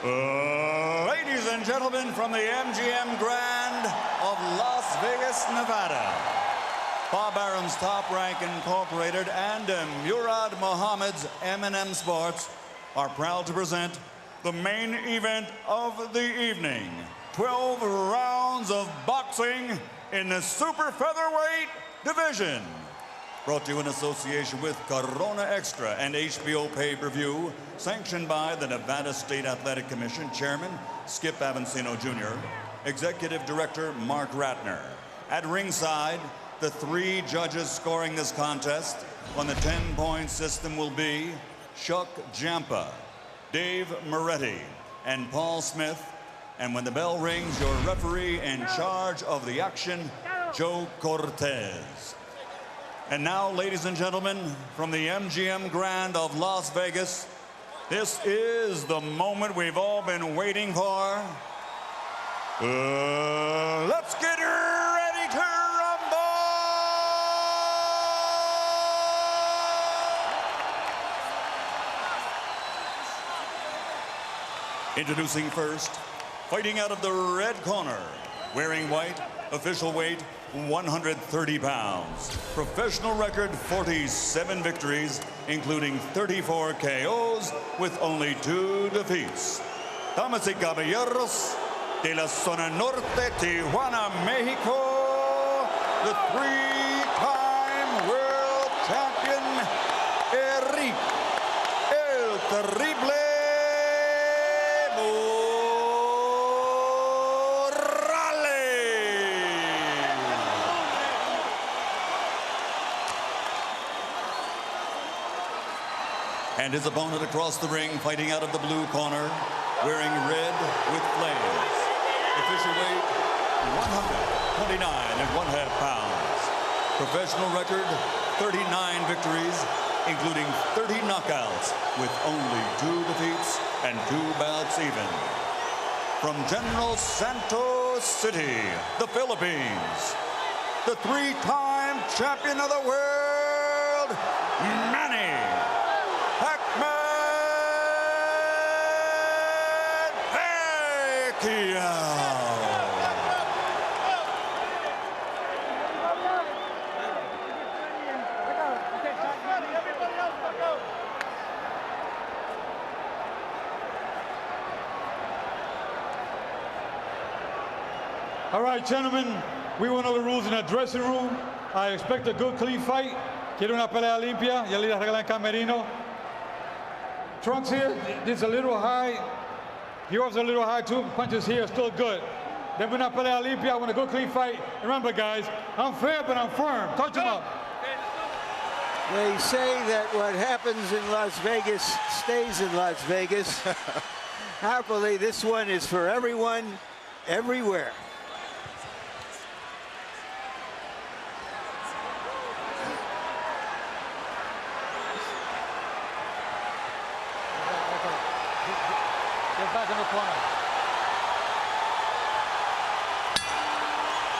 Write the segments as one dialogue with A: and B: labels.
A: Ladies and gentlemen, from the MGM Grand of Las Vegas, Nevada, Bob Arum's Top Rank Incorporated and Murad Muhammad's M&M Sports are proud to present the main event of the evening. 12 rounds of boxing in the super featherweight division. Brought to you in association with Corona Extra and HBO Pay-Per-View, sanctioned by the Nevada State Athletic Commission Chairman Skip Avancino Jr., Executive Director Mark Ratner. At ringside, the 3 judges scoring this contest on the 10-point system will be Chuck Jampa, Dave Moretti, and Paul Smith. And when the bell rings, your referee in charge of the action, Joe Cortez. And now, ladies and gentlemen, from the MGM Grand of Las Vegas, this is the moment we've all been waiting for. Let's get ready to rumble! Introducing first, fighting out of the red corner, wearing white, official weight 130 pounds. Professional record 47 victories, including 34 KOs with only 2 defeats. Damas y caballeros, de la zona norte, Tijuana, Mexico, the 3-time world champion, Erik, el terrible and his opponent across the ring, fighting out of the blue corner, wearing red with flames. Official weight, 129.5 pounds. Professional record, 39 victories, including 30 knockouts, with only 2 defeats and 2 bouts even. From General Santos City, the Philippines, the 3-time champion of the world, Manny.
B: All right, gentlemen, we went over the rules in the dressing room. I expect a good, clean fight. Quiero una pelea limpia. Ya le regla en camerino. Trunks here, this is a little high. Yours a little high too. Punches here are still good. Then una pelea limpia. I want a good, clean fight. Remember, guys, I'm fair, but I'm firm. Touch him up.
C: They say that what happens in Las Vegas stays in Las Vegas. Happily, this one is for everyone, everywhere.
B: Back in the corner.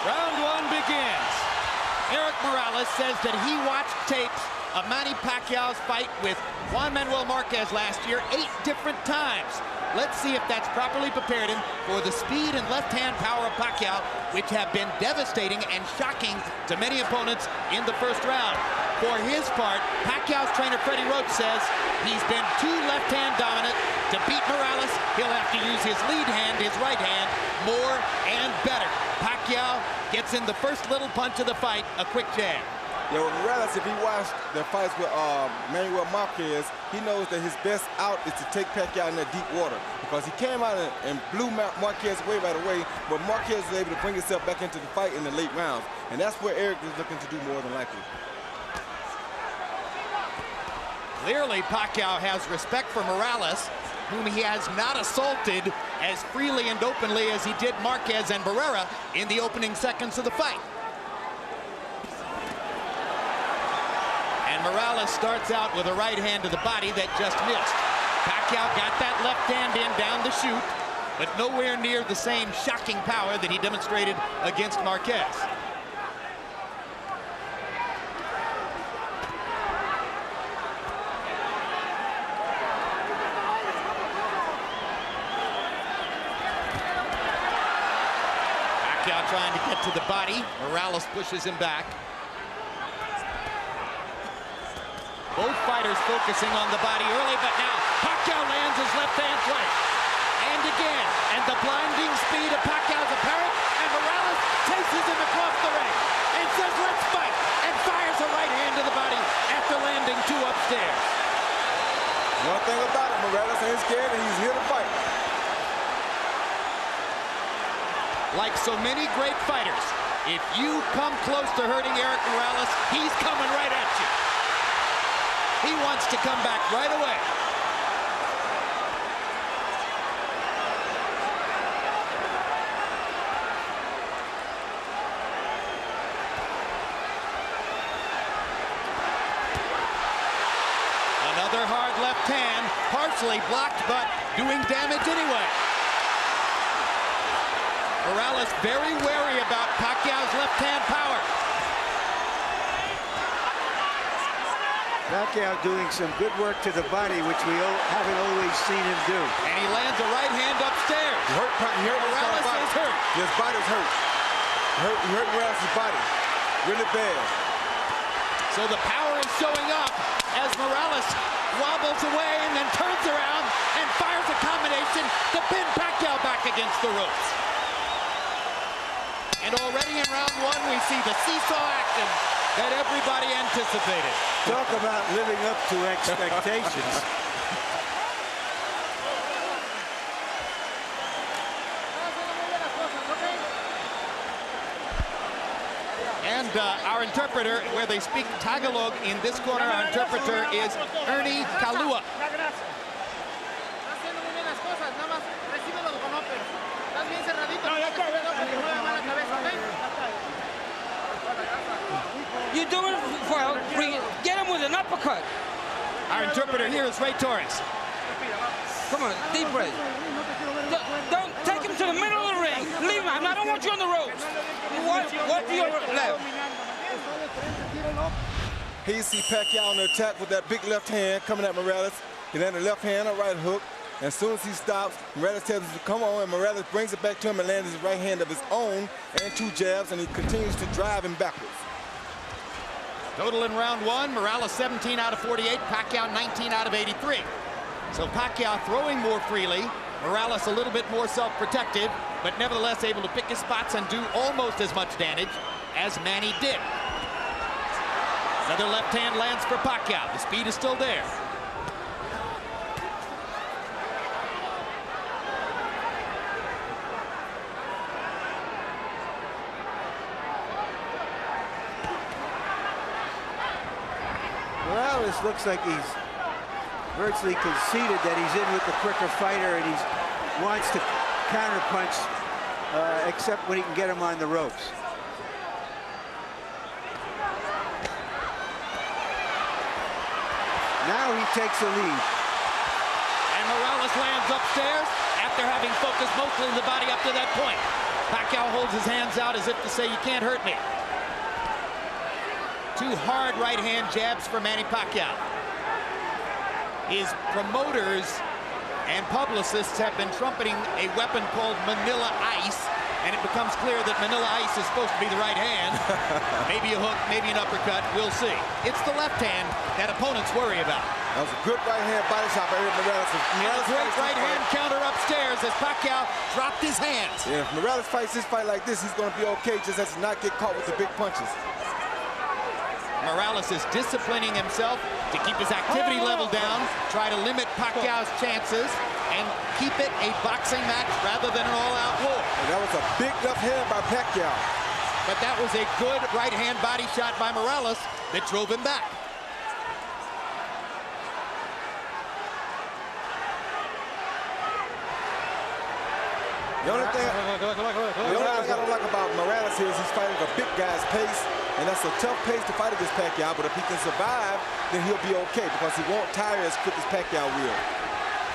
D: Round 1 begins. Erik Morales says that he watched tapes of Manny Pacquiao's fight with Juan Manuel Marquez last year 8 different times. Let's see if that's properly prepared him for the speed and left-hand power of Pacquiao, which have been devastating and shocking to many opponents in the first round. For his part, Pacquiao's trainer Freddie Roach says he's been too left-hand dominant. To beat Morales, he'll have to use his lead hand, his right hand, more and better. Pacquiao gets in the first little punch of the fight, a quick jab.
E: Yeah, well, Morales, if he watched the fights with Manuel Marquez, he knows that his best out is to take Pacquiao in that deep water, because he came out and blew Marquez away right away, but Marquez was able to bring himself back into the fight in the late rounds, and that's where Erik is looking to do more than likely.
D: Clearly, Pacquiao has respect for Morales, whom he has not assaulted as freely and openly as he did Marquez and Barrera in the opening seconds of the fight. And Morales starts out with a right hand to the body that just missed. Pacquiao got that left hand in down the chute, but nowhere near the same shocking power that he demonstrated against Marquez. Pacquiao trying to get to the body. Morales pushes him back. Both fighters focusing on the body early, but now Pacquiao lands his left-hand right. And again, and the blinding speed of Pacquiao's apparent, and Morales chases him across the ring and says, let's fight, and fires a right hand to the body after landing 2 upstairs.
E: One thing about it, Morales ain't scared and he's here to fight.
D: Like so many great fighters, if you come close to hurting Erik Morales, he's coming right at you. He wants to come back right away. Another hard left hand, partially blocked, but doing damage anyway. Morales very wary about Pacquiao's left-hand power.
C: Pacquiao doing some good work to the body, which we haven't always seen him do.
D: And he lands a right hand upstairs.
E: Morales
D: is hurt.
E: His body's hurt. He hurt Morales' body really bad.
D: So the power is showing up as Morales wobbles away and then turns around and fires a combination to pin Pacquiao back against the ropes. And already in round 1, we see the seesaw action that everybody anticipated.
C: Talk about living up to expectations.
D: And our interpreter, where they speak Tagalog in this corner, our interpreter is Ernie Kalua.
F: You do it well, get him with an uppercut.
D: Our interpreter here is Ray Torres.
F: Come on, deep breath. Don't take him to the middle of the ring. Leave him. I don't want you on the ropes. What to your left?
E: Here you see Pacquiao on the attack with that big left hand coming at Morales. He landed a left hand, a right hook. And as soon as he stops, Morales tells him to come on, and Morales brings it back to him and lands his right hand of his own and 2 jabs, and he continues to drive him backwards.
D: Total in round 1, Morales 17 out of 48, Pacquiao 19 out of 83. So Pacquiao throwing more freely, Morales a little bit more self-protective, but nevertheless able to pick his spots and do almost as much damage as Manny did. Another left hand lands for Pacquiao. The speed is still there.
C: Morales looks like he's virtually conceded that he's in with the quicker fighter, and he wants to counterpunch, except when he can get him on the ropes. Now he takes the lead.
D: And Morales lands upstairs after having focused mostly on the body up to that point. Pacquiao holds his hands out as if to say, you can't hurt me. 2 hard right hand jabs for Manny Pacquiao. His promoters and publicists have been trumpeting a weapon called Manila Ice, and it becomes clear that Manila Ice is supposed to be the right hand. Maybe a hook, maybe an uppercut, we'll see. It's the left hand that opponents worry about.
E: That was a good right hand body shot by Erik Morales.
D: And a great right hand counter upstairs as Pacquiao dropped his hands.
E: Yeah, if Morales fights this fight like this, he's going to be okay, just has to not get caught with the big punches.
D: Morales is disciplining himself to keep his activity level down, try to limit Pacquiao's chances, and keep it a boxing match rather than an all-out war.
E: And that was a big left hand by Pacquiao.
D: But that was a good right-hand body shot by Morales that drove him back.
E: The only thing I don't like about Morales here is he's fighting a big guy's pace, and that's a tough pace to fight against Pacquiao, but if he can survive, then he'll be okay because he won't tire as quick as Pacquiao will.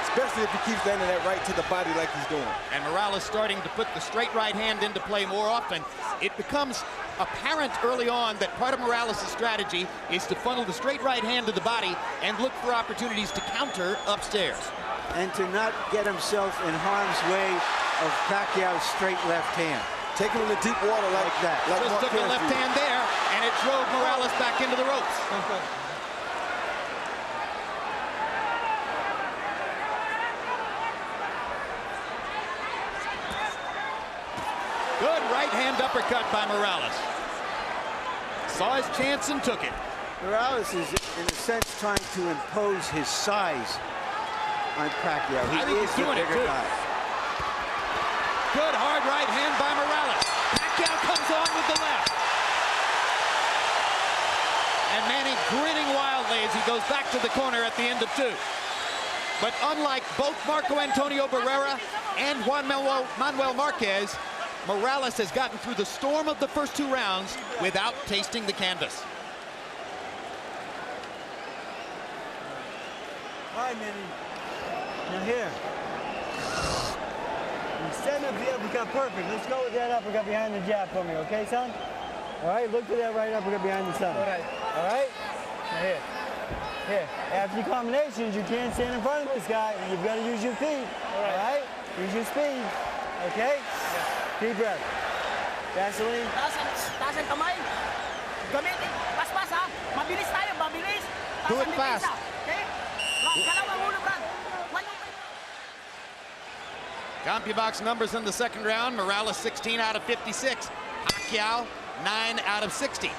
E: Especially if he keeps landing that right to the body like he's doing.
D: And Morales starting to put the straight right hand into play more often. It becomes apparent early on that part of Morales' strategy is to funnel the straight right hand to the body and look for opportunities to counter upstairs.
C: And to not get himself in harm's way of Pacquiao's straight left hand.
E: Take him in the deep water like that. Like
D: Just took a left hand there, and it drove Morales back into the ropes. Good right hand uppercut by Morales. Saw his chance and took it.
C: Morales is, in a sense, trying to impose his size on Pacquiao.
D: I think he's doing it, too.
C: guy.
D: Good hard right hand by Morales. Pacquiao comes on with the left. And Manny grinning wildly as he goes back to the corner at the end of 2. But unlike both Marco Antonio Barrera and Juan Manuel Marquez, Morales has gotten through the storm of the first 2 rounds without tasting the canvas.
G: All right, Manny. Now here. You set up the uppercut perfect. Let's go with that uppercut behind the jab for me, okay, son? All right, look for that right uppercut behind the son. All right. All right? Now here. Here. After your combinations, you can't stand in front of this guy. You've got to use your feet. All right? Use your speed. Okay? Yeah. Deep breath. Gasoline.
H: Taas ang kamay. Gamitin. Pas-pas ha. Mabilis tayo, mabilis.
D: Do it fast.
H: Okay? Galaw ang ulo, Brad.
D: CompuBox numbers in the second round. Morales 16 out of 56. Pacquiao 9 out of 60.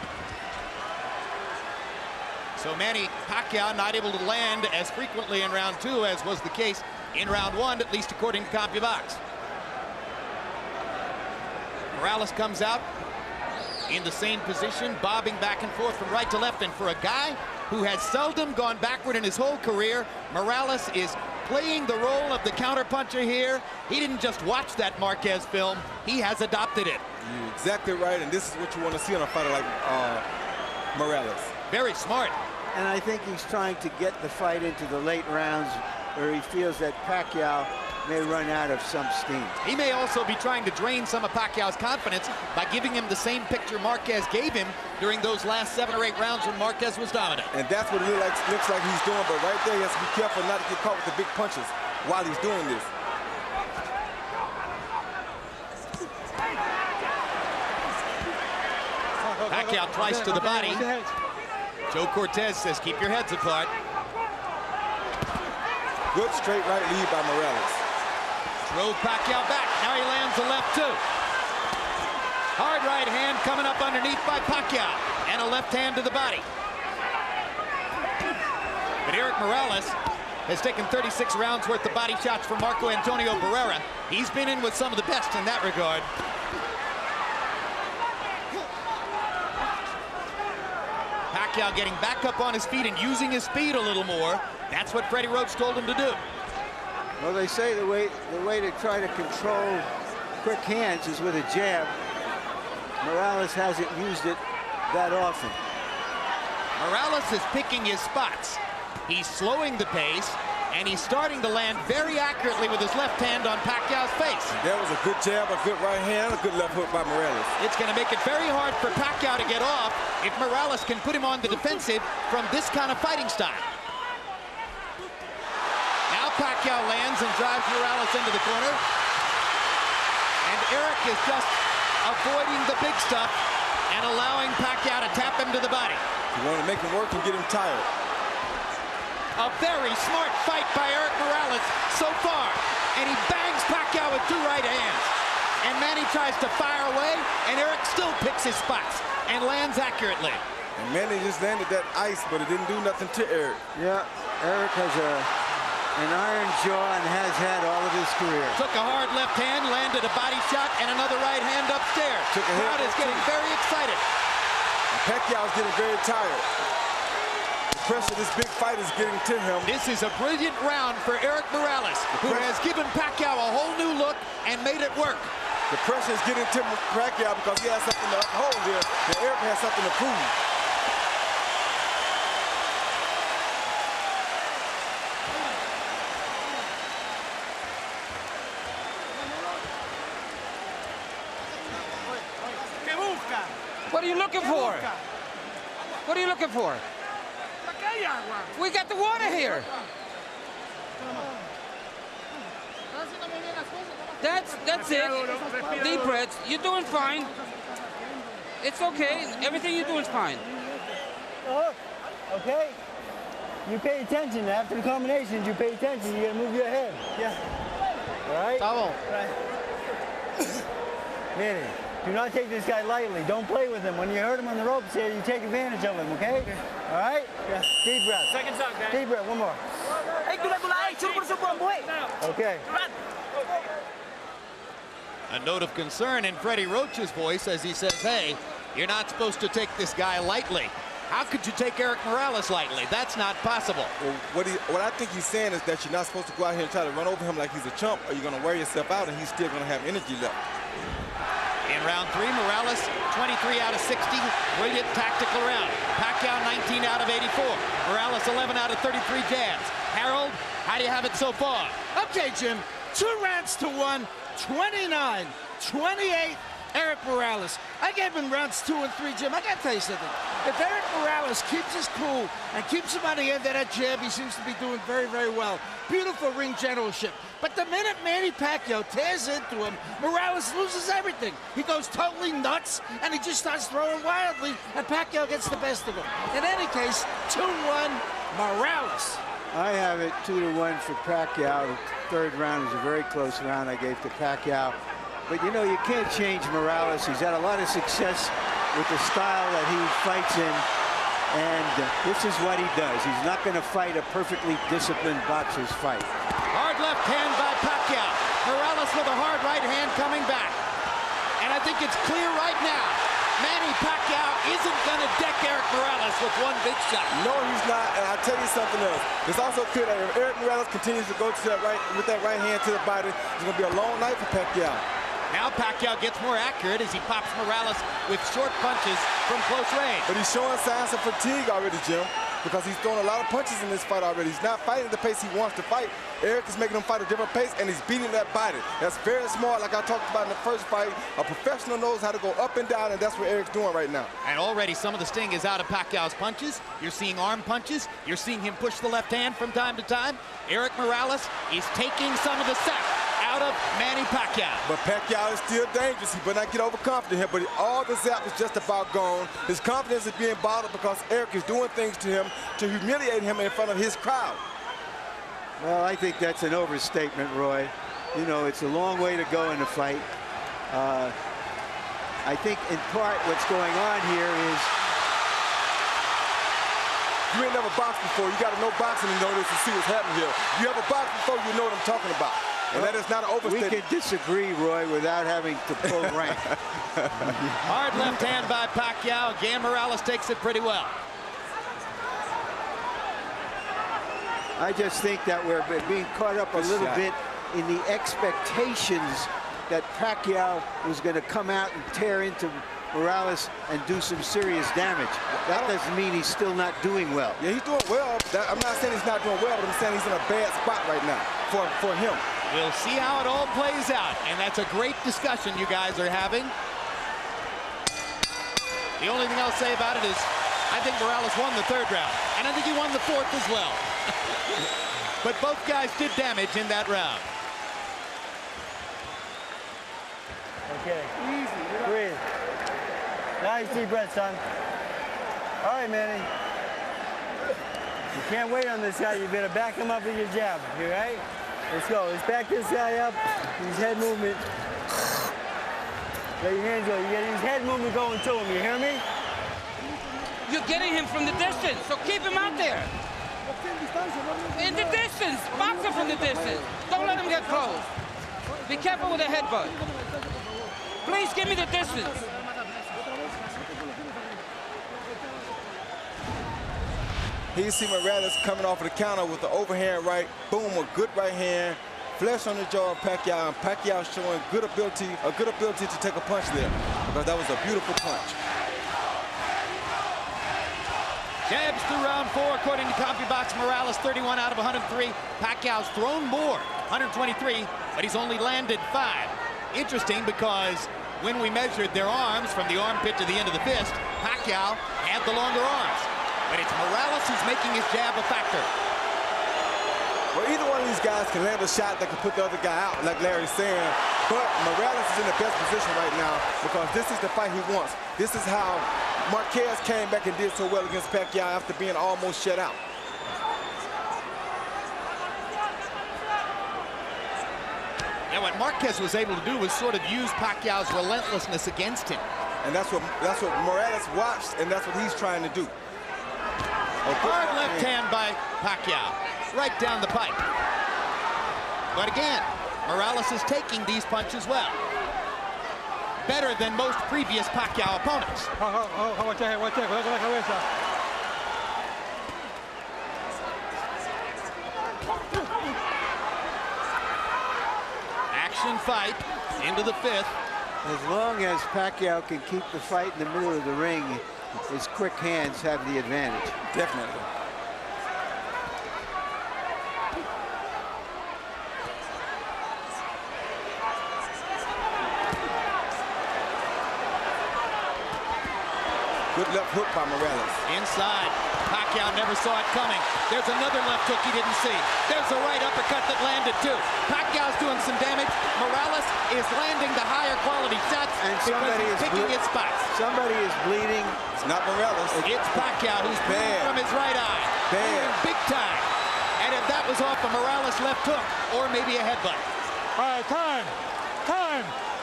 D: So Manny Pacquiao not able to land as frequently in round 2 as was the case in round 1, at least according to CompuBox. Morales comes out in the same position, bobbing back and forth from right to left. And for a guy who has seldom gone backward in his whole career, Morales is playing the role of the counterpuncher here. He didn't just watch that Marquez film, he has adopted it.
E: You're exactly right, and this is what you want to see on a fighter like Morales.
D: Very smart.
C: And I think he's trying to get the fight into the late rounds where he feels that Pacquiao may run out of some steam.
D: He may also be trying to drain some of Pacquiao's confidence by giving him the same picture Marquez gave him during those last 7 or 8 rounds when Marquez was dominant.
E: And that's what it looks like he's doing, but right there he has to be careful not to get caught with the big punches while he's doing this.
D: Pacquiao twice to the body. Joe Cortez says, keep your heads apart.
E: Good straight right lead by Morales.
D: Drove Pacquiao back. Now he lands the left too. Hard right hand coming up underneath by Pacquiao. And a left hand to the body. But Erik Morales has taken 36 rounds worth of body shots from Marco Antonio Barrera. He's been in with some of the best in that regard. Pacquiao getting back up on his feet and using his speed a little more. That's what Freddie Roach told him to do.
C: Well, they say the way to try to control quick hands is with a jab. Morales hasn't used it that often.
D: Morales is picking his spots. He's slowing the pace, and he's starting to land very accurately with his left hand on Pacquiao's face.
E: That was a good jab, a good right hand, a good left hook by Morales.
D: It's going to make it very hard for Pacquiao to get off if Morales can put him on the defensive from this kind of fighting style. Now Pacquiao lands and drives Morales into the corner. And Erik is just avoiding the big stuff and allowing Pacquiao to tap him to the body.
E: You want to make him work and get him tired.
D: A very smart fight by Erik Morales so far. And he bangs Pacquiao with 2 right hands. And Manny tries to fire away, and Erik still picks his spots and lands accurately.
E: And Manny just landed that ice, but it didn't do nothing to Erik.
C: Yeah, Erik has an iron jaw and has had all of his career.
D: Took a hard left hand, landed a body shot, and another right hand upstairs. Crowd is getting very excited.
E: And Pacquiao's getting very tired. The pressure this big fight is getting to him.
D: This is a brilliant round for Erik Morales, who has given Pacquiao a whole new look and made it work.
E: The pressure is getting to Pacquiao because he has something to uphold here, and Erik has something to prove.
F: What are you looking for? What are you looking for? We got the water here. That's it. Deep breaths. You're doing fine. It's okay. Everything you're doing is fine.
G: Okay. You pay attention. After the combinations, you pay attention. You gotta move your head. Yeah. All right?
D: Foul.
G: Right. Manny, do not take this guy lightly. Don't play with him. When you hurt him on the ropes here, you take advantage of him, okay? All right? Yeah. Deep breath.
H: Second shot, guys.
G: Deep breath. One more. Okay.
D: A note of concern in Freddie Roach's voice as he says, hey, you're not supposed to take this guy lightly. How could you take Erik Morales lightly? That's not possible.
E: Well, what I think he's saying is that you're not supposed to go out here and try to run over him like he's a chump, or you're going to wear yourself out and he's still going to have energy left.
D: In round 3, Morales, 23 out of 60. Brilliant tactical round. Pacquiao, 19 out of 84. Morales, 11 out of 33 jabs. Harold, how do you have it so far?
I: Okay, Jim. 2 rounds to 1, 29, 28, Erik Morales. I gave him rounds 2 and 3, Jim. I got to tell you something. If Erik Morales keeps his cool and keeps him on the end of that jab, he seems to be doing very, very well. Beautiful ring generalship. But the minute Manny Pacquiao tears into him, Morales loses everything. He goes totally nuts, and he just starts throwing wildly, and Pacquiao gets the best of him. In any case, 2-1, Morales.
C: I have it 2-1 for Pacquiao. The third round is a very close round I gave to Pacquiao. But you know, you can't change Morales. He's had a lot of success with the style that he fights in. And this is what he does. He's not going to fight a perfectly disciplined boxer's fight.
D: Hard left hand by Pacquiao. Morales with a hard right hand coming back. And I think it's clear right now, Manny Pacquiao isn't going to deck Erik Morales with one big shot.
E: No, he's not, and I'll tell you something else. It's also clear that if Erik Morales continues to go to that with that right hand to the body, it's going to be a long night for Pacquiao.
D: Now Pacquiao gets more accurate as he pops Morales with short punches from close range.
E: But he's showing signs of fatigue already, Jim, because he's throwing a lot of punches in this fight already. He's not fighting the pace he wants to fight. Erik is making him fight a different pace, and he's beating that body. That's very smart, like I talked about in the first fight. A professional knows how to go up and down, and that's what Erik's doing right now.
D: And already some of the sting is out of Pacquiao's punches. You're seeing arm punches. You're seeing him push the left hand from time to time. Erik Morales is taking some of the sap out of Manny Pacquiao.
E: But Pacquiao is still dangerous. He better not get overconfident here, but all the zap is just about gone. His confidence is being bottled because Erik is doing things to him to humiliate him in front of his crowd.
C: Well, I think that's an overstatement, Roy. You know, it's a long way to go in the fight. I think in part what's going on here is
E: you ain't never boxed before. You got to know boxing to know this and see what's happening here. You ever boxed before, you know what I'm talking about. And that is not an overstatement.
C: We can disagree, Roy, without having to pull rank.
D: Hard left hand by Pacquiao. Again, Morales takes it pretty well.
C: I just think that we're being caught up a little bit in the expectations that Pacquiao was going to come out and tear into Morales and do some serious damage. That doesn't mean he's still not doing well.
E: Yeah, he's doing well. I'm not saying he's not doing well, but I'm saying he's in a bad spot right now for him.
D: We'll see how it all plays out, and that's a great discussion you guys are having. The only thing I'll say about it is I think Morales won the third round, and I think he won the fourth as well. But both guys did damage in that round.
G: Okay. Easy. Breathe. Nice deep breath, son. All right, Manny. You can't wait on this guy. You better back him up with your jab. You right? Let's go. Let's back this guy up. His head movement. Let your hands go. You get his head movement going to him. You hear me?
F: You're getting him from the distance, so keep him out there. In the distance. Box him from the distance. Don't let him get close. Be careful with the headbutt. Please give me the distance.
E: Here you see Morales coming off of the counter with the overhand right. Boom, a good right hand. Flesh on the jaw of Pacquiao, and Pacquiao showing a good ability to take a punch there, because that was a beautiful punch.
D: Jabs through round 4, according to CompuBox. Morales 31 out of 103. Pacquiao's thrown more, 123, but he's only landed 5. Interesting, because when we measured their arms from the armpit to the end of the fist, Pacquiao had the longer arms. But it's Morales who's making his jab a factor.
E: Well, either one of these guys can land a shot that can put the other guy out, like Larry's saying. But Morales is in the best position right now because this is the fight he wants. This is how Marquez came back and did so well against Pacquiao after being almost shut out.
D: And what Marquez was able to do was sort of use Pacquiao's relentlessness against him.
E: And that's what Morales watched, and that's what he's trying to do.
D: A hard left hand by Pacquiao, right down the pipe. But again, Morales is taking these punches well. Better than most previous Pacquiao opponents. Action fight into the 5th.
C: As long as Pacquiao can keep the fight in the middle of the ring, his quick hands have the advantage.
E: Definitely. Good left hook by Morales.
D: Inside. Pacquiao never saw it coming. There's another left hook he didn't see. There's a right uppercut that landed too. Pacquiao's doing some damage. Morales is landing the higher quality shots
C: and
D: because he's picking his spots.
C: Somebody is bleeding.
E: It's not Morales.
D: It's Pacquiao who's bleeding from his right eye.
E: Bad.
D: Big time. And if that was off a Morales left hook or maybe a headbutt.
B: All right, time.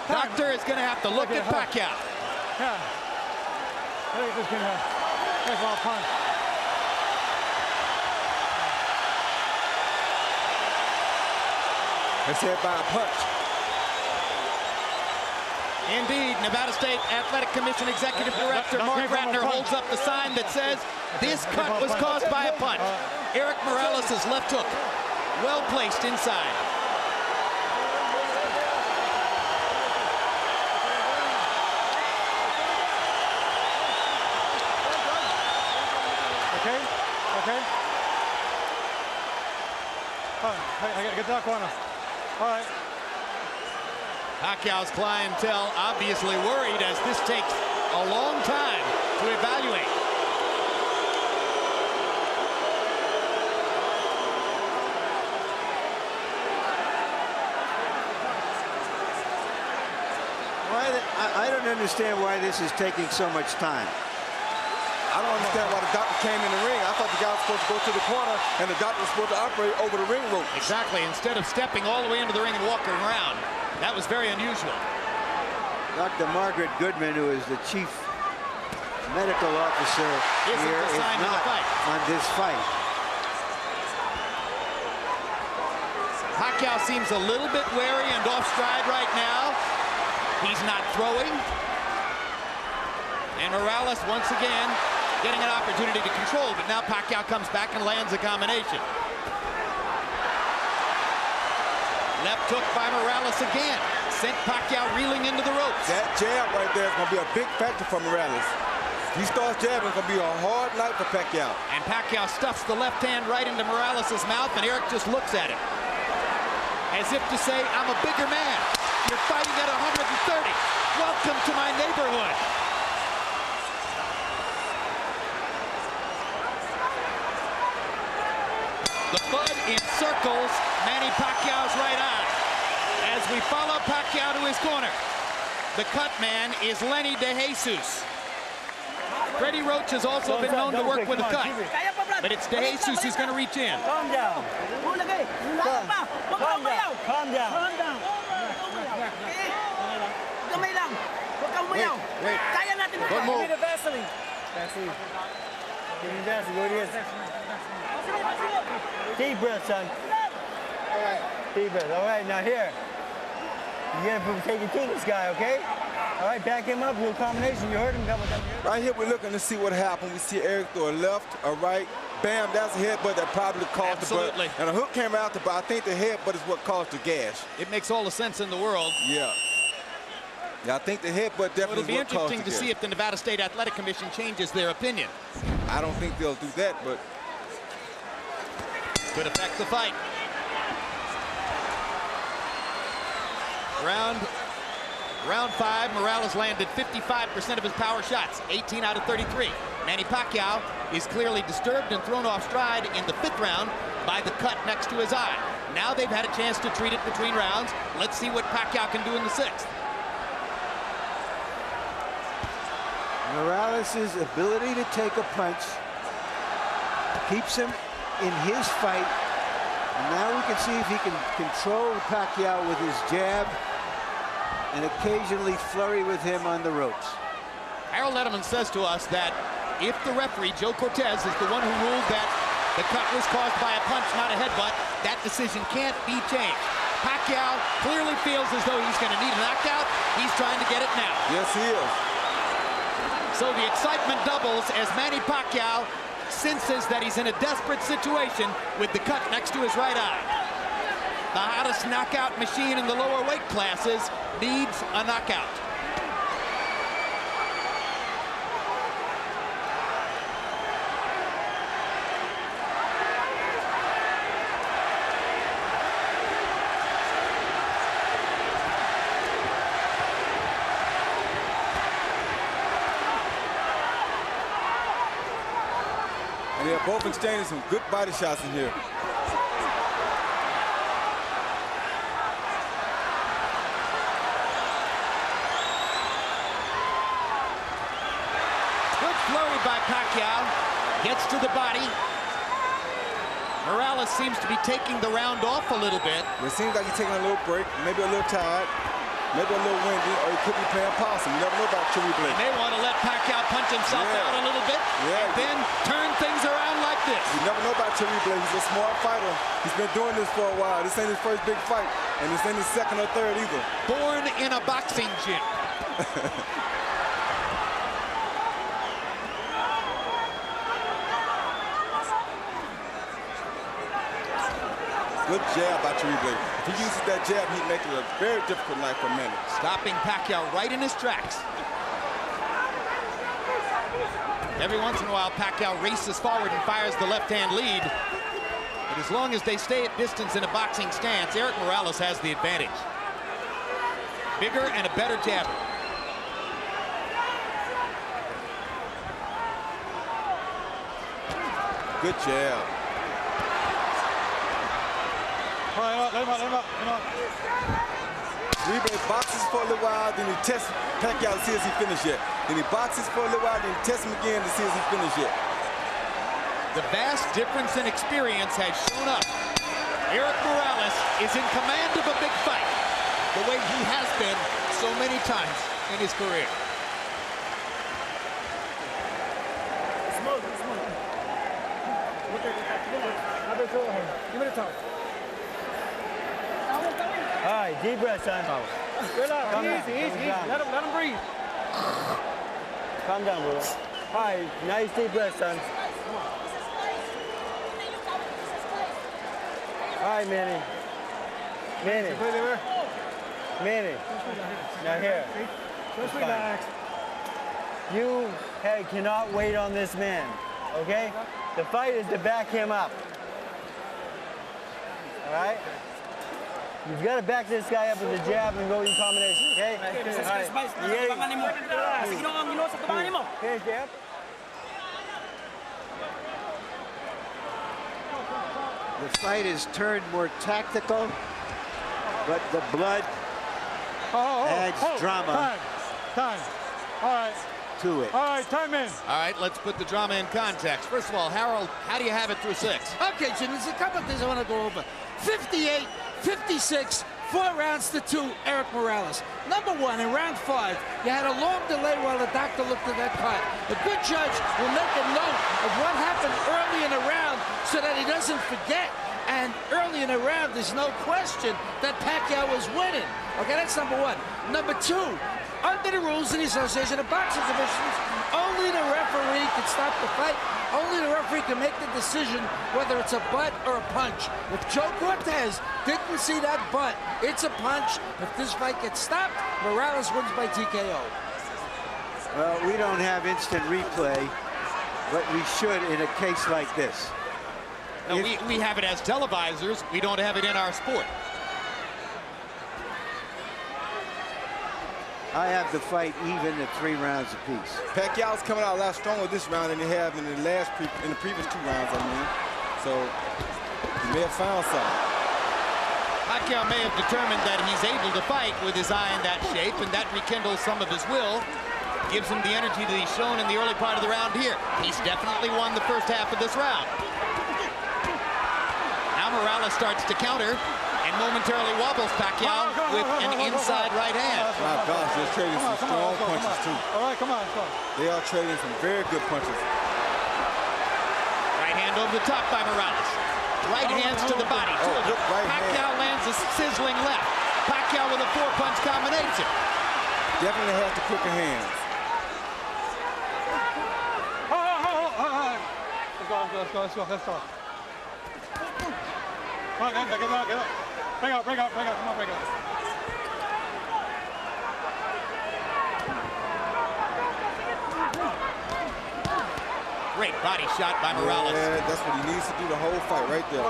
D: Doctor is going to have to look at Pacquiao.
B: Yeah. That's all punch.
E: They said by a punch.
D: Indeed, Nevada State Athletic Commission Executive Director Mark Ratner holds up the sign that says this cut was caused by a punch. Erik Morales' left hook, well placed inside.
B: Okay. All right, I gotta get to that corner. All right.
D: Pacquiao's clientele obviously worried as this takes a long time to evaluate.
C: I don't understand why this is taking so much time.
E: I don't understand why the doctor came in the ring. I thought the guy was supposed to go to the corner and the doctor was supposed to operate over the ring rope.
D: Exactly, instead of stepping all the way into the ring and walking around. That was very unusual.
C: Dr. Margaret Goodman, who is the chief medical officer here, is not on this fight.
D: Pacquiao seems a little bit wary and off stride right now. He's not throwing. And Morales once again getting an opportunity to control, but now Pacquiao comes back and lands a combination. Left hook by Morales again. Sent Pacquiao reeling into the ropes.
E: That jab right there is going to be a big factor for Morales. If he starts jabbing, it's going to be a hard night for Pacquiao.
D: And Pacquiao stuffs the left hand right into Morales' mouth, and Erik just looks at him. As if to say, I'm a bigger man. You're fighting at 130. Welcome to my neighborhood. The bud encircles Manny Pacquiao's right eye. As we follow Pacquiao to his corner, the cut man is Lenny DeJesus. Freddie Roach has also been known to work with a cut, but it's DeJesus who's going to reach in.
G: Calm down. Calm down.
E: Wait.
D: Don't move.
G: Give me the Vaseline. Vaseline. Give me Vaseline. Go to this. Deep breath, son. All right. Deep breath. All right, now here. You gotta take it to this guy, okay? All right, back him up, little combination. You heard him a couple times.
E: Right here, we're looking to see what happened. We see Erik throw a left, a right. Bam, that's a headbutt that probably caused the blood. And a hook came out, but I think the headbutt is what caused the gash.
D: It makes all the sense in the world.
E: Yeah. Yeah, I think the headbutt definitely
D: It'll be interesting to see if the Nevada State Athletic Commission changes their opinion.
E: I don't think they'll do that, but
D: could affect the fight. Round 5, Morales landed 55% of his power shots, 18 out of 33. Manny Pacquiao is clearly disturbed and thrown off stride in the 5th round by the cut next to his eye. Now they've had a chance to treat it between rounds. Let's see what Pacquiao can do in the 6th.
C: Morales' ability to take a punch keeps him in his fight. And now we can see if he can control Pacquiao with his jab and occasionally flurry with him on the ropes.
D: Harold Letterman says to us that if the referee, Joe Cortez, is the one who ruled that the cut was caused by a punch, not a headbutt, that decision can't be changed. Pacquiao clearly feels as though he's going to need a knockout. He's trying to get it now.
E: Yes, he is.
D: So the excitement doubles as Manny Pacquiao senses that he's in a desperate situation with the cut next to his right eye. The hottest knockout machine in the lower weight classes needs a knockout.
E: And they are both exchanging some good body shots in here.
D: Good flurry by Pacquiao. Gets to the body. Morales seems to be taking the round off a little bit.
E: It seems like he's taking a little break, maybe a little tired, maybe a little windy, or he could be playing possum. You never know about Chewy Blake.
D: They want to let Pacquiao punch himself out a little bit and then turn things around like this.
E: You never know about Chewy Blake. He's a smart fighter. He's been doing this for a while. This ain't his first big fight, and this ain't his second or third either.
D: Born in a boxing gym.
E: Good jab by Chewy Blake. If he uses that jab, he'd make it a very difficult night for Manny.
D: Stopping Pacquiao right in his tracks. Every once in a while, Pacquiao races forward and fires the left-hand lead. But as long as they stay at distance in a boxing stance, Erik Morales has the advantage. Bigger and a better jabber.
E: Good jab.
B: All right, let him out.
E: Chewy Blake boxes for a little while, then he tests Pacquiao to see if he finished yet. Then he boxes for a little while, then he tests him again to see if he finished yet.
D: The vast difference in experience has shown up. Erik Morales is in command of a big fight, the way he has been so many times in his career.
G: Give me the towel. All right, deep breath, son. Relax, easy. Let him breathe. Calm down, brother. All right, nice deep breath, son. All right, Manny. Manny. Now here.
H: Just relax.
G: You cannot wait on this man, okay? The fight is to back him up. All right? You've got to back this guy up with a jab and go in combination, okay? All right. Here's jab.
C: The fight is turned more tactical, but the blood adds drama
B: Time. All right.
C: to it.
B: All right, time in.
D: All right, let's put the drama in context. First of all, Harold, how do you have it through 6?
I: Okay, Jim, there's a couple of things I want to go over. 58, 56, 4 rounds to 2, Erik Morales. Number 1, in round 5, you had a long delay while the doctor looked at that cut. A good judge will make a note of what happened early in the round so that he doesn't forget. And early in the round, there's no question that Pacquiao was winning. Okay, that's number 1. Number 2, under the rules of the Association of Boxing Commissions, only the referee can stop the fight. Only the referee can make the decision whether it's a butt or a punch. If Joe Cortez didn't see that butt, it's a punch. If this fight gets stopped, Morales wins by TKO.
C: Well, we don't have instant replay, but we should in a case like this.
D: No, we have it as televisors. We don't have it in our sport.
C: I have the fight even at 3 rounds apiece.
E: Pacquiao's coming out a lot stronger this round than he have in the previous 2 rounds, I mean. So he may have found something.
D: Pacquiao may have determined that he's able to fight with his eye in that shape, and that rekindles some of his will. Gives him the energy that he's shown in the early part of the round here. He's definitely won the first half of this round. Now Morales starts to counter and momentarily wobbles Pacquiao with an inside right hand.
E: My gosh, they're trading some strong punches too.
B: All right, come on.
E: They are trading some very good punches.
D: Right hand over the top by Morales. Right hands to the body. Pacquiao lands a sizzling left. Pacquiao with a 4-punch combination.
E: Definitely has the quicker hands.
B: Let's go. Come on, get up. Bring up. Come on, bring up.
D: Great body shot by Morales.
E: Yeah, that's what he needs to do the whole fight right there.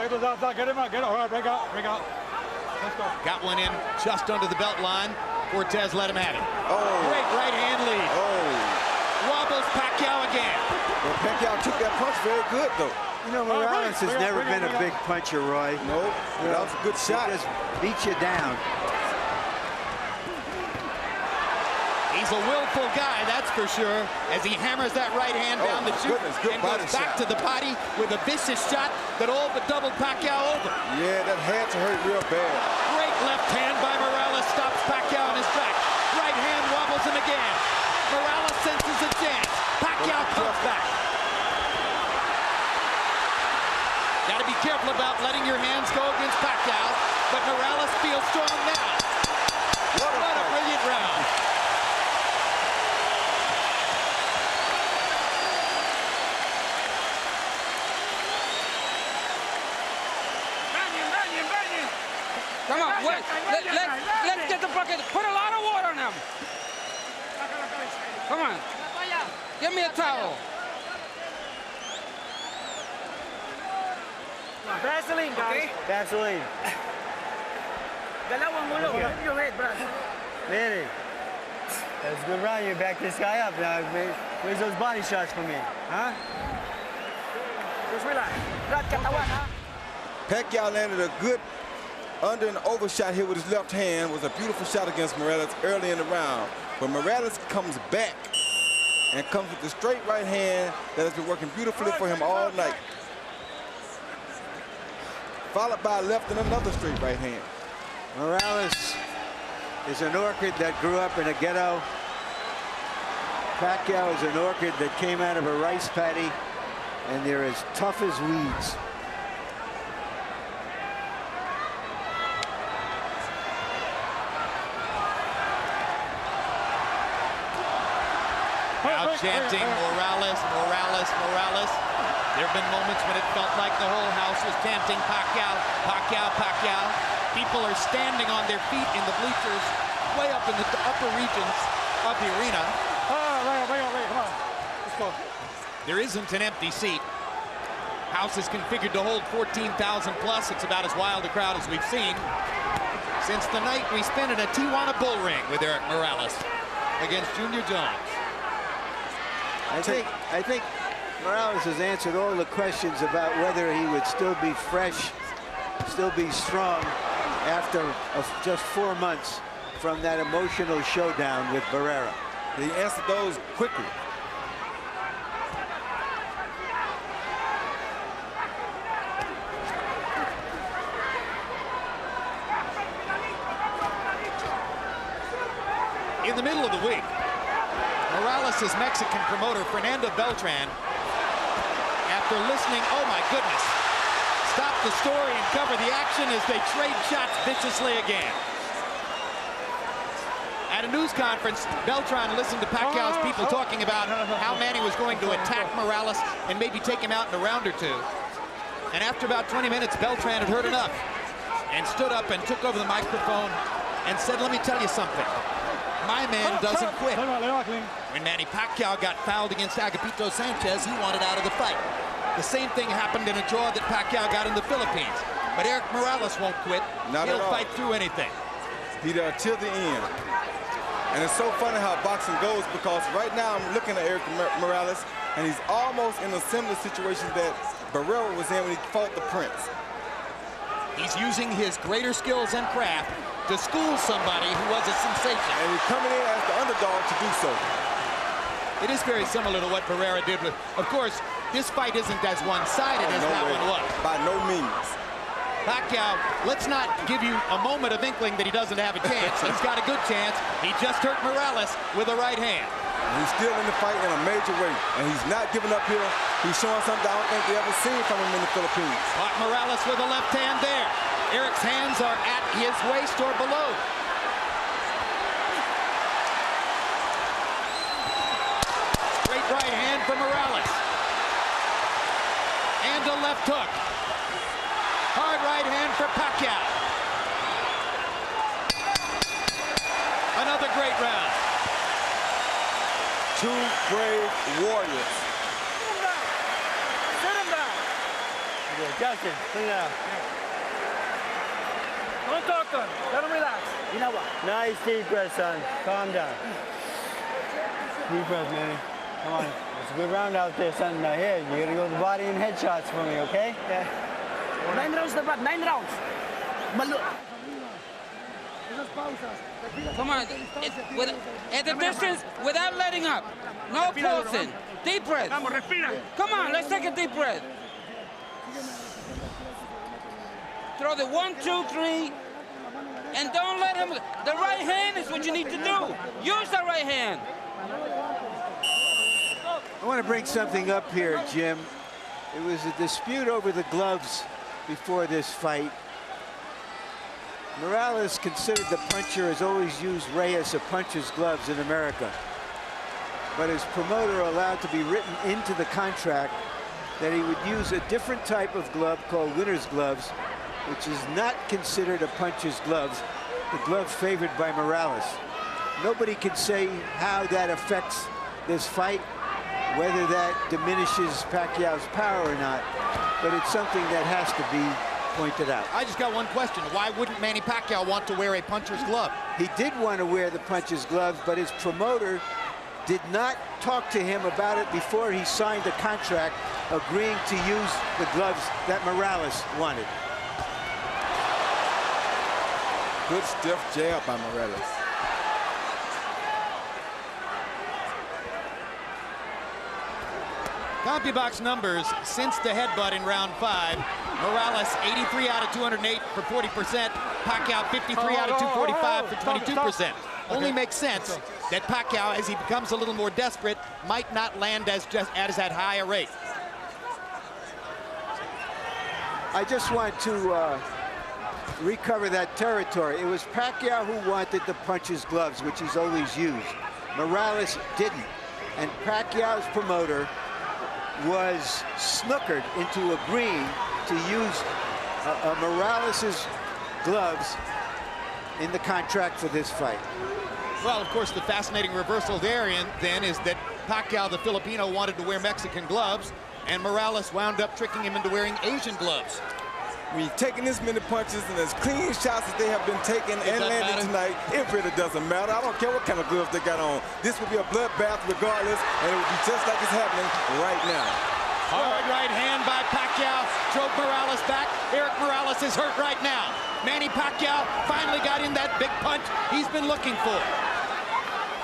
B: Get him out. All right, bring out. Let's go.
D: Got one in just under the belt line. Cortez let him have it.
E: Oh.
D: Great right hand lead.
E: Oh.
D: Wobbles Pacquiao again.
E: Well, Pacquiao took that punch very good, though.
C: You know, Morales has never been a big puncher, Roy.
E: No, that was a good shot.
C: He just beat you down.
D: He's a willful guy, that's for sure, as he hammers that right hand down the chute and goes back to the body with a vicious shot that all but doubled Pacquiao over.
E: Yeah, that had to hurt real bad.
D: Great left hand by Morales stops Pacquiao in his track. Right hand wobbles him again. Morales senses a chance. Pacquiao comes back. Got to be careful about letting your hands go against Pacquiao, but Morales feels strong now. What a brilliant round.
F: Come on, wait. Let's get the bucket. Put a lot of water on him. Come on. Give me a towel.
G: Vaseline, guys. Okay. Vaseline.
H: Galawang ulo. Move your head, Brad.
G: Manny. That's a good round. You back this guy up now. Where's those body shots for me? Huh?
H: Just relax. Brad, katawan, ha?
E: Pacquiao landed a good under and over shot here with his left hand. Was a beautiful shot against Morales early in the round. But Morales comes back and comes with the straight right hand that has been working beautifully for him all night. Followed by a left and another straight right hand.
C: Morales is an orchid that grew up in a ghetto. Pacquiao is an orchid that came out of a rice paddy, and they're as tough as weeds.
D: Now chanting Morales. There have been moments when it felt like the whole house was chanting Pacquiao. People are standing on their feet in the bleachers, way up in the upper regions of the arena.
B: Come on. Let's go.
D: There isn't an empty seat. House is configured to hold 14,000 plus. It's about as wild a crowd as we've seen since the night we spent in a Tijuana bull ring with Erik Morales against Junior Jones.
C: I think Morales has answered all the questions about whether he would still be fresh, still be strong after just 4 months from that emotional showdown with Barrera.
E: He answered those quickly.
D: In the middle of the week, Morales' Mexican promoter, Fernando Beltran, after listening, oh my goodness, stop the story and cover the action as they trade shots viciously again. At a news conference, Beltran listened to Pacquiao's people talking about how Manny was going to attack Morales and maybe take him out in a round or two. And after about 20 minutes, Beltran had heard enough and stood up and took over the microphone and said, let me tell you something. My man doesn't quit. When Manny Pacquiao got fouled against Agapito Sanchez, he wanted out of the fight. The same thing happened in a draw that Pacquiao got in the Philippines. But Erik Morales won't quit. He'll fight through anything.
E: He's there till the end. And it's so funny how boxing goes, because right now I'm looking at Erik Morales, and he's almost in a similar situation that Barrera was in when he fought the Prince.
D: He's using his greater skills and craft to school somebody who was a sensation.
E: And he's coming in as the underdog to do so.
D: It is very similar to what Barrera did with, of course, this fight isn't as one-sided as that one was.
E: By no means.
D: Pacquiao, let's not give you a moment of inkling that he doesn't have a chance. He's got a good chance. He just hurt Morales with a right hand.
E: He's still in the fight in a major way, and he's not giving up here. He's showing something I don't think they ever seen from him in the Philippines.
D: Caught Morales with a left hand there. Erik's hands are at his waist or below. Straight right hand for Morales. And a left hook. Hard right hand for Pacquiao. Another great round.
E: Two brave warriors.
H: Sit him down.
G: Okay, Justin, sit down.
H: Don't talk to him. Let him relax. You know what?
G: Nice deep breath, son. Calm down. Deep breath, Manny. Come on. It's a good round out there, son. Now here, you gotta go to the body and headshots for me, okay?
H: Yeah. 9 rounds na ba? 9 rounds.
F: Come on. At the distance, without letting up. No pulsing. Deep breath. Come on, let's take a deep breath. Throw the 1, 2, 3. And don't let him. The right hand is what you need to do. Use the right hand.
C: I want to bring something up here, Jim. It was a dispute over the gloves before this fight. Morales considered the puncher has always used Reyes, a puncher's gloves in America. But his promoter allowed to be written into the contract that he would use a different type of glove called winner's gloves, which is not considered a puncher's gloves, the glove favored by Morales. Nobody can say how that affects this fight, whether that diminishes Pacquiao's power or not, but it's something that has to be pointed out.
D: I just got one question. Why wouldn't Manny Pacquiao want to wear a puncher's glove?
C: He did want to wear the puncher's gloves, but his promoter did not talk to him about it before he signed the contract, agreeing to use the gloves that Morales wanted.
E: Good stiff jab by Morales.
D: CompuBox numbers since the headbutt in round 5. Morales 83 out of 208 for 40%. Pacquiao 53 out of 245 for 22%. Only makes sense that Pacquiao, as he becomes a little more desperate, might not land as at high a rate.
C: I just want to recover that territory. It was Pacquiao who wanted the puncher's gloves, which he's always used. Morales didn't. And Pacquiao's promoter was snookered into agreeing to use Morales's gloves in the contract for this fight.
D: Well, of course, the fascinating reversal there then is that Pacquiao, the Filipino, wanted to wear Mexican gloves, and Morales wound up tricking him into wearing Asian gloves.
E: When you're taking this many punches and as clean shots as they have been taking and landing tonight, it really doesn't matter. I don't care what kind of gloves they got on. This will be a bloodbath regardless, and it will be just like it's happening right now.
D: Hard right hand by Pacquiao, drove Morales back. Erik Morales is hurt right now. Manny Pacquiao finally got in that big punch he's been looking for.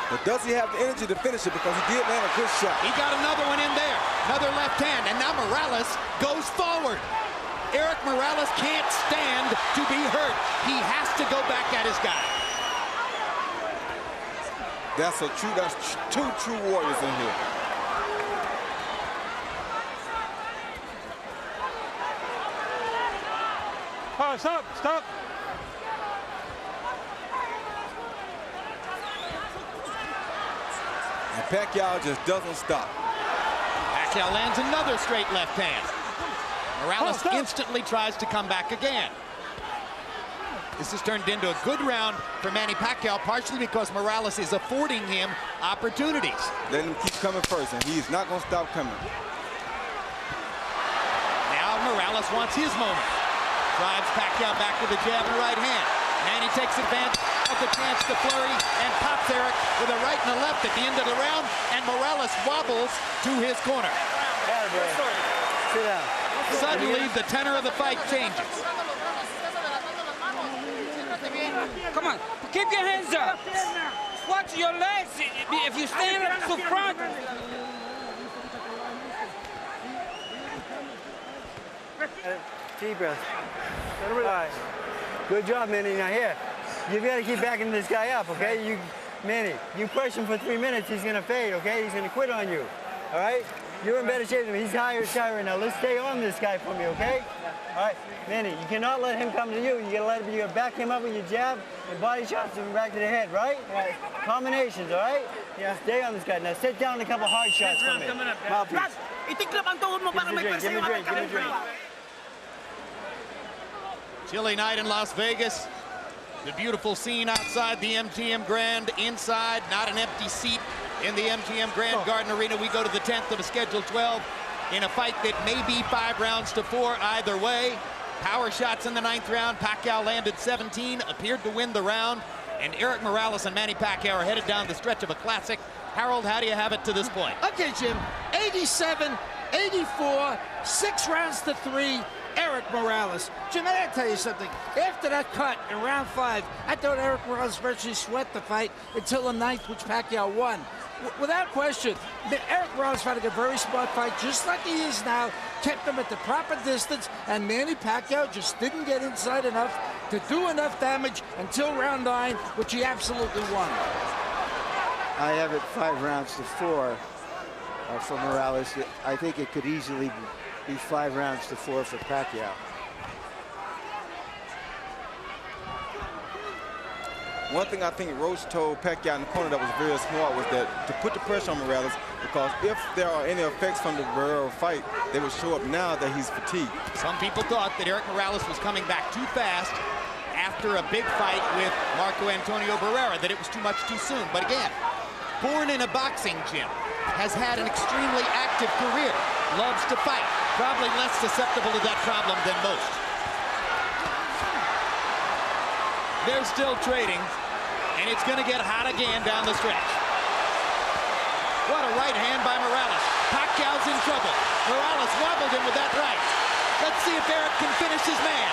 E: But does he have the energy to finish it? Because he did land a good shot.
D: He got another one in there, another left hand, and now Morales goes forward. Erik Morales can't stand to be hurt. He has to go back at his guy.
E: That's two true warriors in here.
B: Oh, stop, stop.
E: And Pacquiao just doesn't stop.
D: Pacquiao lands another straight left hand. Morales instantly tries to come back again. This has turned into a good round for Manny Pacquiao, partially because Morales is affording him opportunities.
E: Let him keep coming first, and he's not going to stop coming.
D: Now Morales wants his moment. Drives Pacquiao back with a jab and a right hand. Manny takes advantage of the chance to flurry and pops Erik with a right and a left at the end of the round, and Morales wobbles to his corner.
G: Sit down.
D: Suddenly, the tenor of the fight changes.
F: Come on, keep your hands up. Watch your legs. If you stand up to front.
G: Deep breath. All right. Good job, Manny. Now here, you got to keep backing this guy up, okay? Manny, you push him for 3 minutes, he's gonna fade, okay? He's gonna quit on you. All right? You're in better shape than him. He's higher right now. Let's stay on this guy for me, okay? All right, Manny, you cannot let him come to you. You gotta back him up with your jab and body shots and back to the head, right? Right. Combinations, all right? Yeah. Stay on this guy. Now sit down a couple hard shots for me. Mouthpiece.
H: Itiklap ang tuhod mo para may pwersa yung
G: Give me a drink.
D: Chilly night in Las Vegas. The beautiful scene outside the MGM Grand. Inside, not an empty seat in the MGM Grand Garden Arena. We go to the 10th of a scheduled 12 in a fight that may be 5 rounds to 4 either way. Power shots in the 9th round. Pacquiao landed 17, appeared to win the round. And Erik Morales and Manny Pacquiao are headed down the stretch of a classic. Harold, how do you have it to this point?
I: Okay, Jim, 87, 84, 6 rounds to 3. Erik Morales. Jim, I gotta tell you something. After that cut in round 5, I thought Erik Morales virtually sweat the fight until the 9th, which Pacquiao won. Without question, Erik Morales fighting a very smart fight, just like he is now, kept him at the proper distance, and Manny Pacquiao just didn't get inside enough to do enough damage until round 9, which he absolutely won.
C: I have it 5 rounds to 4 for Morales. I think it could easily be 5 rounds to 4 for Pacquiao.
E: One thing I think Roach told Pacquiao in the corner that was very smart was that to put the pressure on Morales, because if there are any effects from the Barrera fight, they would show up now that he's fatigued.
D: Some people thought that Erik Morales was coming back too fast after a big fight with Marco Antonio Barrera, that it was too much too soon. But again, born in a boxing gym, has had an extremely active career, loves to fight, probably less susceptible to that problem than most. They're still trading, and it's going to get hot again down the stretch. What a right hand by Morales. Pacquiao's in trouble. Morales wobbled him with that right. Let's see if Erik can finish his man.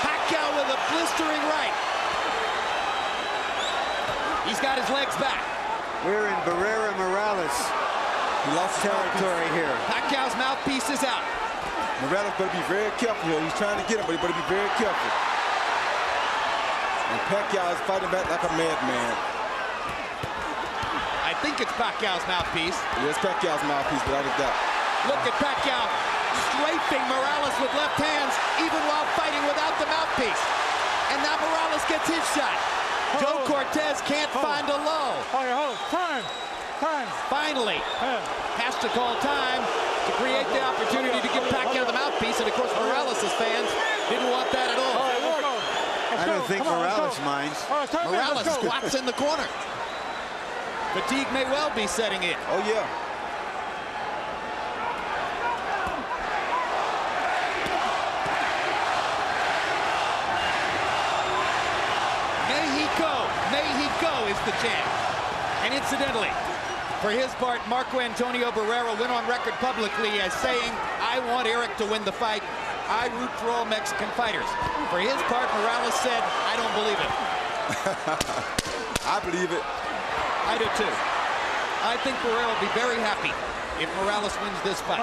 D: Pacquiao with a blistering right. He's got his legs back.
C: We're in Barrera Morales.
E: He lost
C: territory here.
D: Pacquiao's mouthpiece is out.
E: Morales better be very careful here. He's trying to get him, but he better be very careful. And Pacquiao is fighting back like a madman.
D: I think it's Pacquiao's mouthpiece.
E: Yeah, it's Pacquiao's mouthpiece, without a doubt.
D: Look at Pacquiao strafing Morales with left hands, even while fighting without the mouthpiece. And now Morales gets his shot. Joe Cortez can't find a low.
B: Time.
D: Finally, has to call time to create the opportunity to give Pacquiao the mouthpiece. And of course, Morales' fans didn't want that at all.
C: I don't think Morales minds.
D: Morales squats in the corner. Fatigue may well be setting in.
E: Oh, yeah.
D: May he go is the chant. And incidentally, for his part, Marco Antonio Barrera went on record publicly as saying, I want Erik to win the fight. I root for all Mexican fighters. For his part, Morales said, I don't believe it.
E: I believe it.
D: I do too. I think Barrera will be very happy if Morales wins this fight.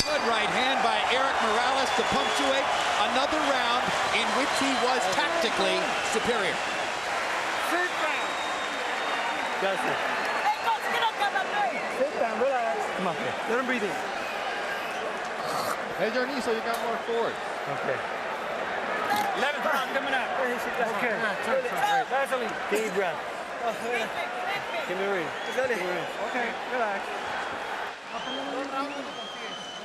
D: Good right hand by Erik Morales to punctuate another round in which he was tactically superior.
G: Justin. Sit down, relax. Come on, let him breathe in.
J: Bend your knee so you got more forward.
G: Okay.
H: 11th round coming up.
G: Okay. Vaseline. Deep breath. Give me a ring. Okay, relax.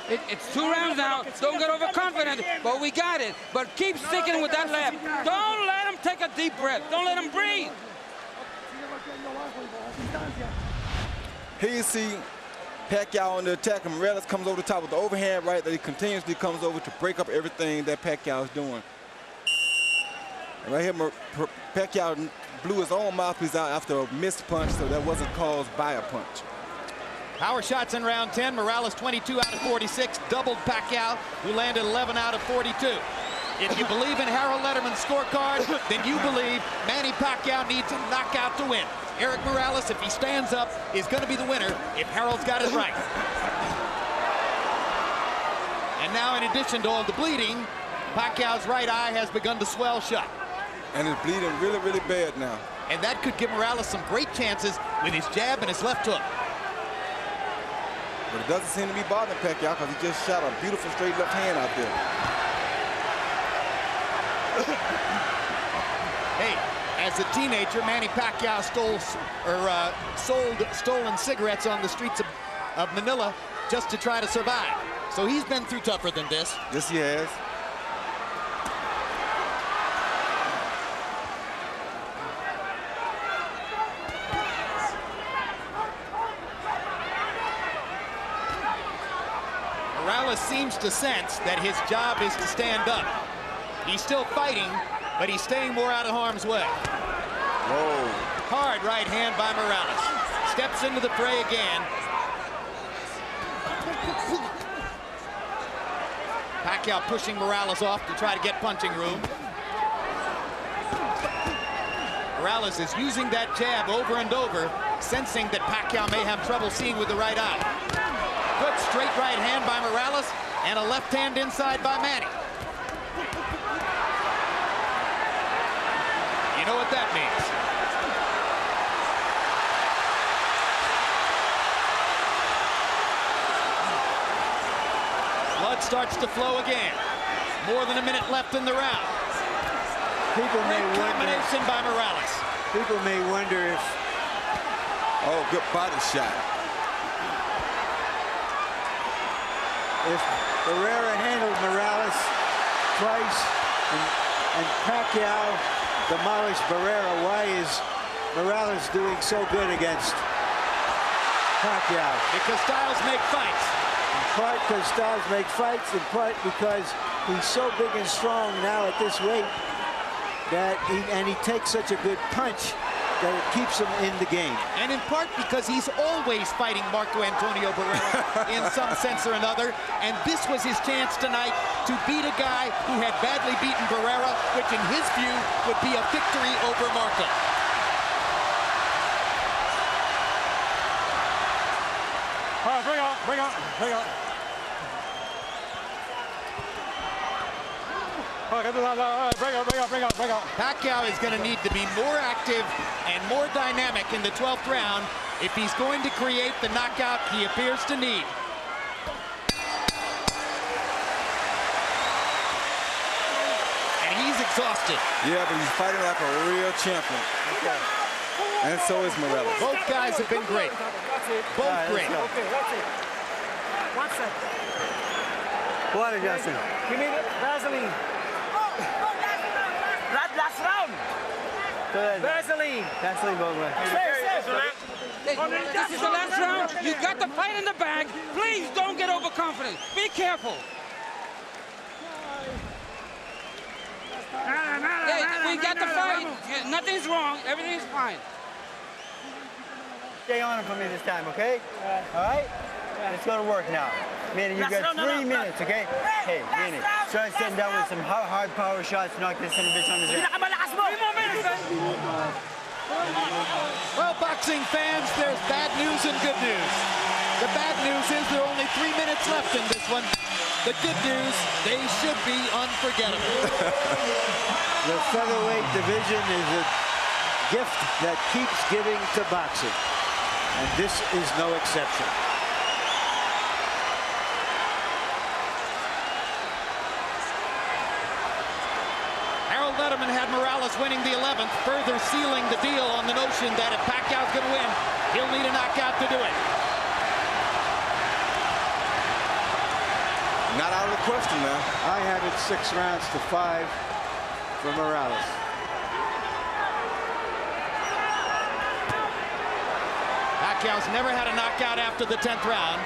F: It's 2 rounds now. Don't get overconfident, but we got it. But keep sticking with that left. Don't let him take a deep breath. Don't let him breathe.
E: Here you see Pacquiao on the attack, and Morales comes over the top with the overhand right that he continuously comes over to break up everything that Pacquiao is doing. And right here, Pacquiao blew his own mouthpiece out after a missed punch, so that wasn't caused by a punch.
D: Power shots in round 10. Morales 22 out of 46. Doubled Pacquiao, who landed 11 out of 42. If you believe in Harold Letterman's scorecard, then you believe Manny Pacquiao needs a knockout to win. Erik Morales, if he stands up, is going to be the winner if Harold's got it right. And now, in addition to all the bleeding, Pacquiao's right eye has begun to swell shut.
E: And it's bleeding really, really bad now.
D: And that could give Morales some great chances with his jab and his left hook.
E: But it doesn't seem to be bothering Pacquiao because he just shot a beautiful straight left hand out there.
D: Hey, as a teenager, Manny Pacquiao sold stolen cigarettes on the streets of Manila just to try to survive. So he's been through tougher than this.
E: Yes, he has.
D: Morales seems to sense that his job is to stand up. He's still fighting, but he's staying more out of harm's way.
E: Whoa.
D: Hard right hand by Morales. Steps into the fray again. Pacquiao pushing Morales off to try to get punching room. Morales is using that jab over and over, sensing that Pacquiao may have trouble seeing with the right eye. Good straight right hand by Morales and a left hand inside by Manny. You know what that means. Blood starts to flow again. More than a minute left in the round.
C: People may
D: Great
C: wonder.
D: combination by Morales.
C: People may wonder if.
E: Oh, good body shot.
C: If Barrera handled Morales twice and Pacquiao demolished Barrera, why is Morales doing so good against Pacquiao?
D: Because styles make fights.
C: In part because styles make fights, in part because he's so big and strong now at this weight that he takes such a good punch that it keeps him in the game.
D: And in part because he's always fighting Marco Antonio Barrera in some sense or another. And this was his chance tonight to beat a guy who had badly beaten Barrera, which in his view would be a victory over Marco.
B: All right, bring on. Bring on.
D: Pacquiao is going to need to be more active and more dynamic in the 12th round if he's going to create the knockout he appears to need. And he's exhausted.
E: Yeah, but he's fighting like a real champion.
G: Okay.
E: And so is Morales.
D: Both guys have been great. Both great.
H: Okay, that's it. 1 second.
G: What, Justin?
H: Give me the Vaseline. Last round.
G: Go ahead.
H: Vaseline.
G: Vaseline both ways.
F: Hey, this is the last round. You got the fight in the bag. Please don't get overconfident. Be careful. Hey, we got the fight. Nothing's wrong. Everything's fine.
G: Stay on it for me this time, okay? All right? Let's go to work now. Manny, you got 3 minutes, okay? Hey, Manny, start sitting down with some hard power shots, knock this son of a bitch on the ground.
D: Well, boxing fans, there's bad news and good news. The bad news is there are only 3 minutes left in this one. The good news, they should be unforgettable.
C: The featherweight division is a gift that keeps giving to boxing, and this is no exception.
D: Harold Letterman had Morales winning the 11th, further sealing the deal on the notion that if Pacquiao's going to win, he'll need a knockout to do it.
E: Not out of the question now.
C: I have it 6 rounds to 5 for Morales.
D: Pacquiao's never had a knockout after the 10th round.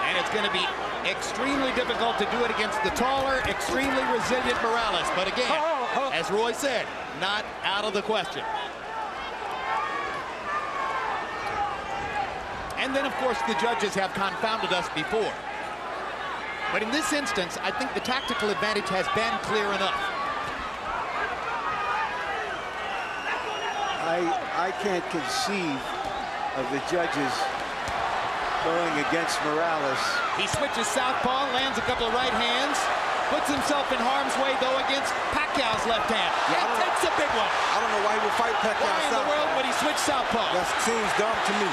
D: And it's going to be extremely difficult to do it against the taller, extremely resilient Morales. But again, as Roy said, not out of the question. And then, of course, the judges have confounded us before. But in this instance, I think the tactical advantage has been clear enough.
C: I can't conceive of the judges going against Morales.
D: He switches southpaw, lands a couple of right hands, puts himself in harm's way, though, against Pacquiao's left hand.
E: Yeah,
D: and takes a big one.
E: I don't know why he would fight Pacquiao
D: Why in the world would he switch southpaw?
E: That seems dumb to me.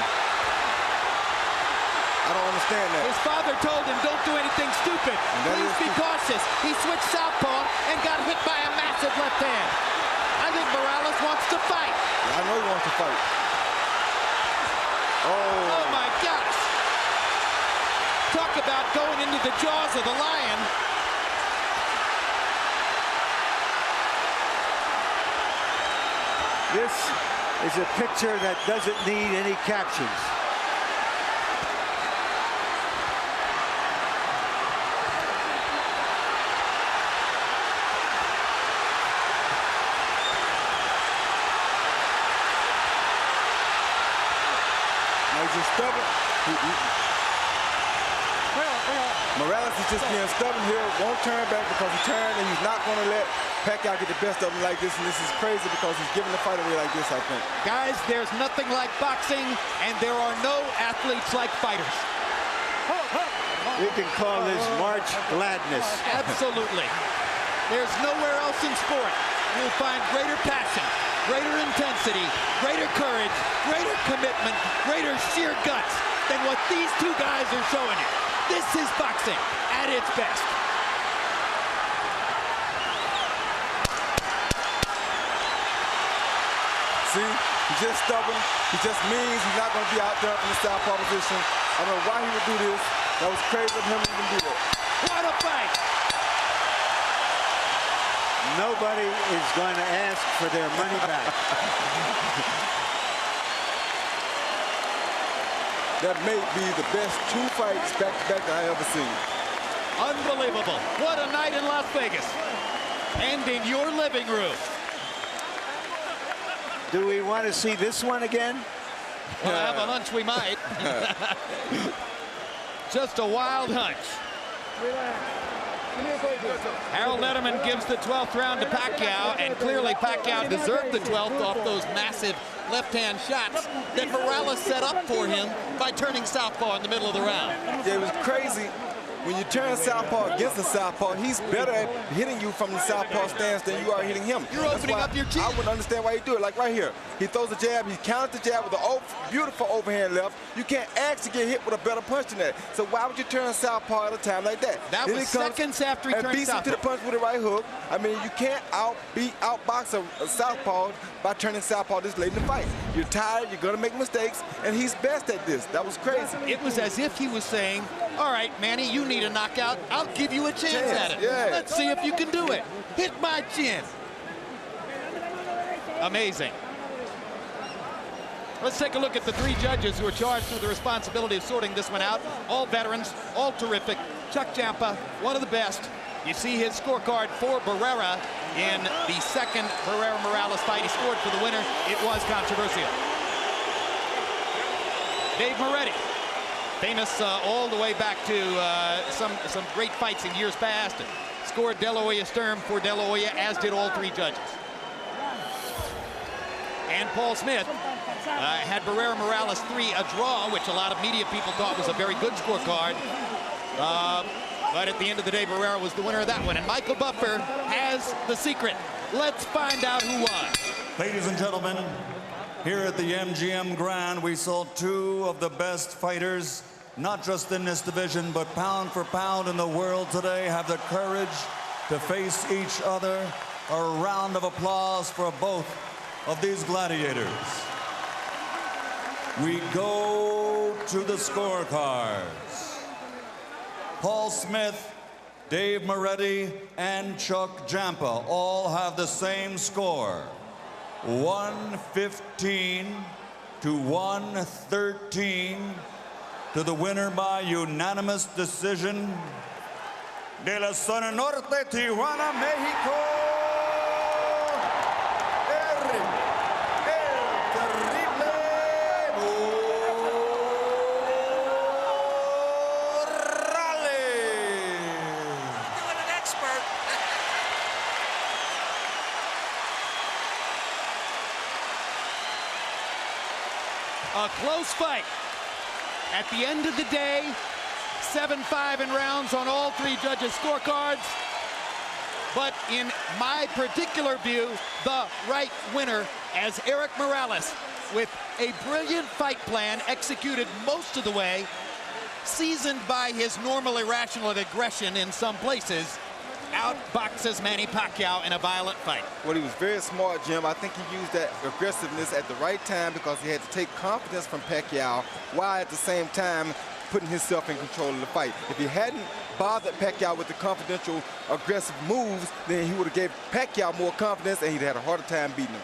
E: I don't understand that.
D: His father told him, don't do anything stupid. Please be cautious. He switched southpaw and got hit by a massive left hand. I think Morales wants to fight.
E: Yeah, I know he wants to fight.
D: Oh, my gosh. Talk about going into the jaws of the lion.
C: This is a picture that doesn't need any captions.
E: He's just stubborn. Morales is just being stubborn here, won't turn back because he turned, and he's not going to let Pacquiao get the best of him like this, and this is crazy because he's giving the fight away like this, I think.
D: Guys, there's nothing like boxing, and there are no athletes like fighters.
C: We can call this March Gladness.
D: Absolutely. There's nowhere else in sport you'll find greater passion, greater intensity, greater courage, greater commitment, greater sheer guts than what these two guys are showing you. This is boxing at its best.
E: See, he's just stubborn. He just means he's not going to be out there in the southpaw position. I don't know why he would do this. That was crazy of him to even do that.
D: What a fight!
C: Nobody is going to ask for their money back.
E: That may be the best two fights back-to-back that I ever seen.
D: Unbelievable. What a night in Las Vegas. And in your living room.
C: Do we want to see this one again?
D: Well, I have a hunch we might. Just a wild hunch. Harold Letterman gives the 12th round to Pacquiao, and clearly Pacquiao deserved the 12th off those massive left-hand shots that Morales set up for him by turning southpaw in the middle of the round.
E: Yeah, it was crazy. When you turn southpaw against the southpaw, he's better at hitting you from the southpaw stance than you are hitting him.
D: You're opening up your chin.
E: I wouldn't understand why he do it. Like right here, he throws a jab, he counters the jab with a beautiful overhand left. You can't ask to get hit with a better punch than that. So why would you turn southpaw at a time like that?
D: That was seconds after he turned
E: beats him to the punch with a right hook. I mean, you can't outbox a southpaw by turning southpaw this late in the fight. You're tired, you're gonna make mistakes, and he's best at this. That was crazy.
D: It was as if he was saying, all right, Manny, you need a knockout. I'll give you a chance at it.
E: Yeah.
D: Let's see if you can do it. Hit my chin. Amazing. Let's take a look at the three judges who are charged with the responsibility of sorting this one out. All veterans, all terrific. Chuck Champa, one of the best. You see his scorecard for Barrera in the second Barrera-Morales fight. He scored for the winner. It was controversial. Dave Moretti, famous all the way back to some great fights in years past. Scored De La Hoya Sturm for De La Hoya, as did all three judges. And Paul Smith had Barrera-Morales 3 a draw, which a lot of media people thought was a very good scorecard. But at the end of the day, Barrera was the winner of that one. And Michael Buffer has the secret. Let's find out who won.
A: Ladies and gentlemen, here at the MGM Grand, we saw two of the best fighters, not just in this division, but pound for pound in the world today, have the courage to face each other. A round of applause for both of these gladiators. We go to the scorecards. Paul Smith, Dave Moretti, and Chuck Champa all have the same score. 115 to 113 to the winner by unanimous decision. De la Zona Norte, Tijuana, Mexico, Erik, El Terrible
D: A close fight. At the end of the day, 7-5 in rounds on all three judges' scorecards. But in my particular view, the right winner as Erik Morales, with a brilliant fight plan executed most of the way, seasoned by his normal irrational aggression in some places, outboxes Manny Pacquiao in a violent fight.
E: Well, he was very smart, Jim. I think he used that aggressiveness at the right time because he had to take confidence from Pacquiao while at the same time putting himself in control of the fight. If he hadn't bothered Pacquiao with the confidential, aggressive moves, then he would have gave Pacquiao more confidence and he'd had a harder time beating him.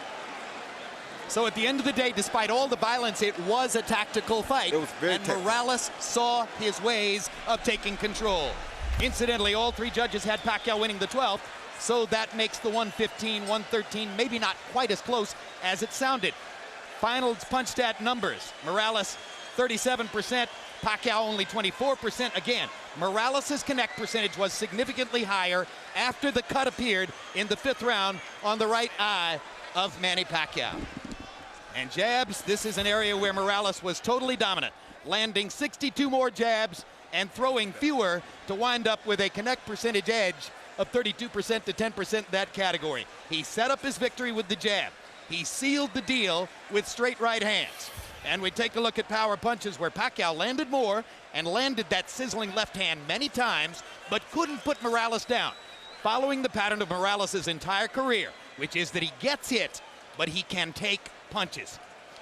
D: So at the end of the day, despite all the violence, it was a tactical fight.
E: It was very
D: and
E: tactical.
D: Morales saw his ways of taking control. Incidentally, all three judges had Pacquiao winning the 12th, so that makes the 115, 113 maybe not quite as close as it sounded. Finals punch stat numbers. Morales, 37%. Pacquiao only 24%. Again, Morales' connect percentage was significantly higher after the cut appeared in the 5th round on the right eye of Manny Pacquiao. And jabs, this is an area where Morales was totally dominant, landing 62 more jabs and throwing fewer to wind up with a connect percentage edge of 32% to 10% in that category. He set up his victory with the jab. He sealed the deal with straight right hands. And we take a look at power punches where Pacquiao landed more and landed that sizzling left hand many times, but couldn't put Morales down, following the pattern of Morales' entire career, which is that he gets hit, but he can take punches.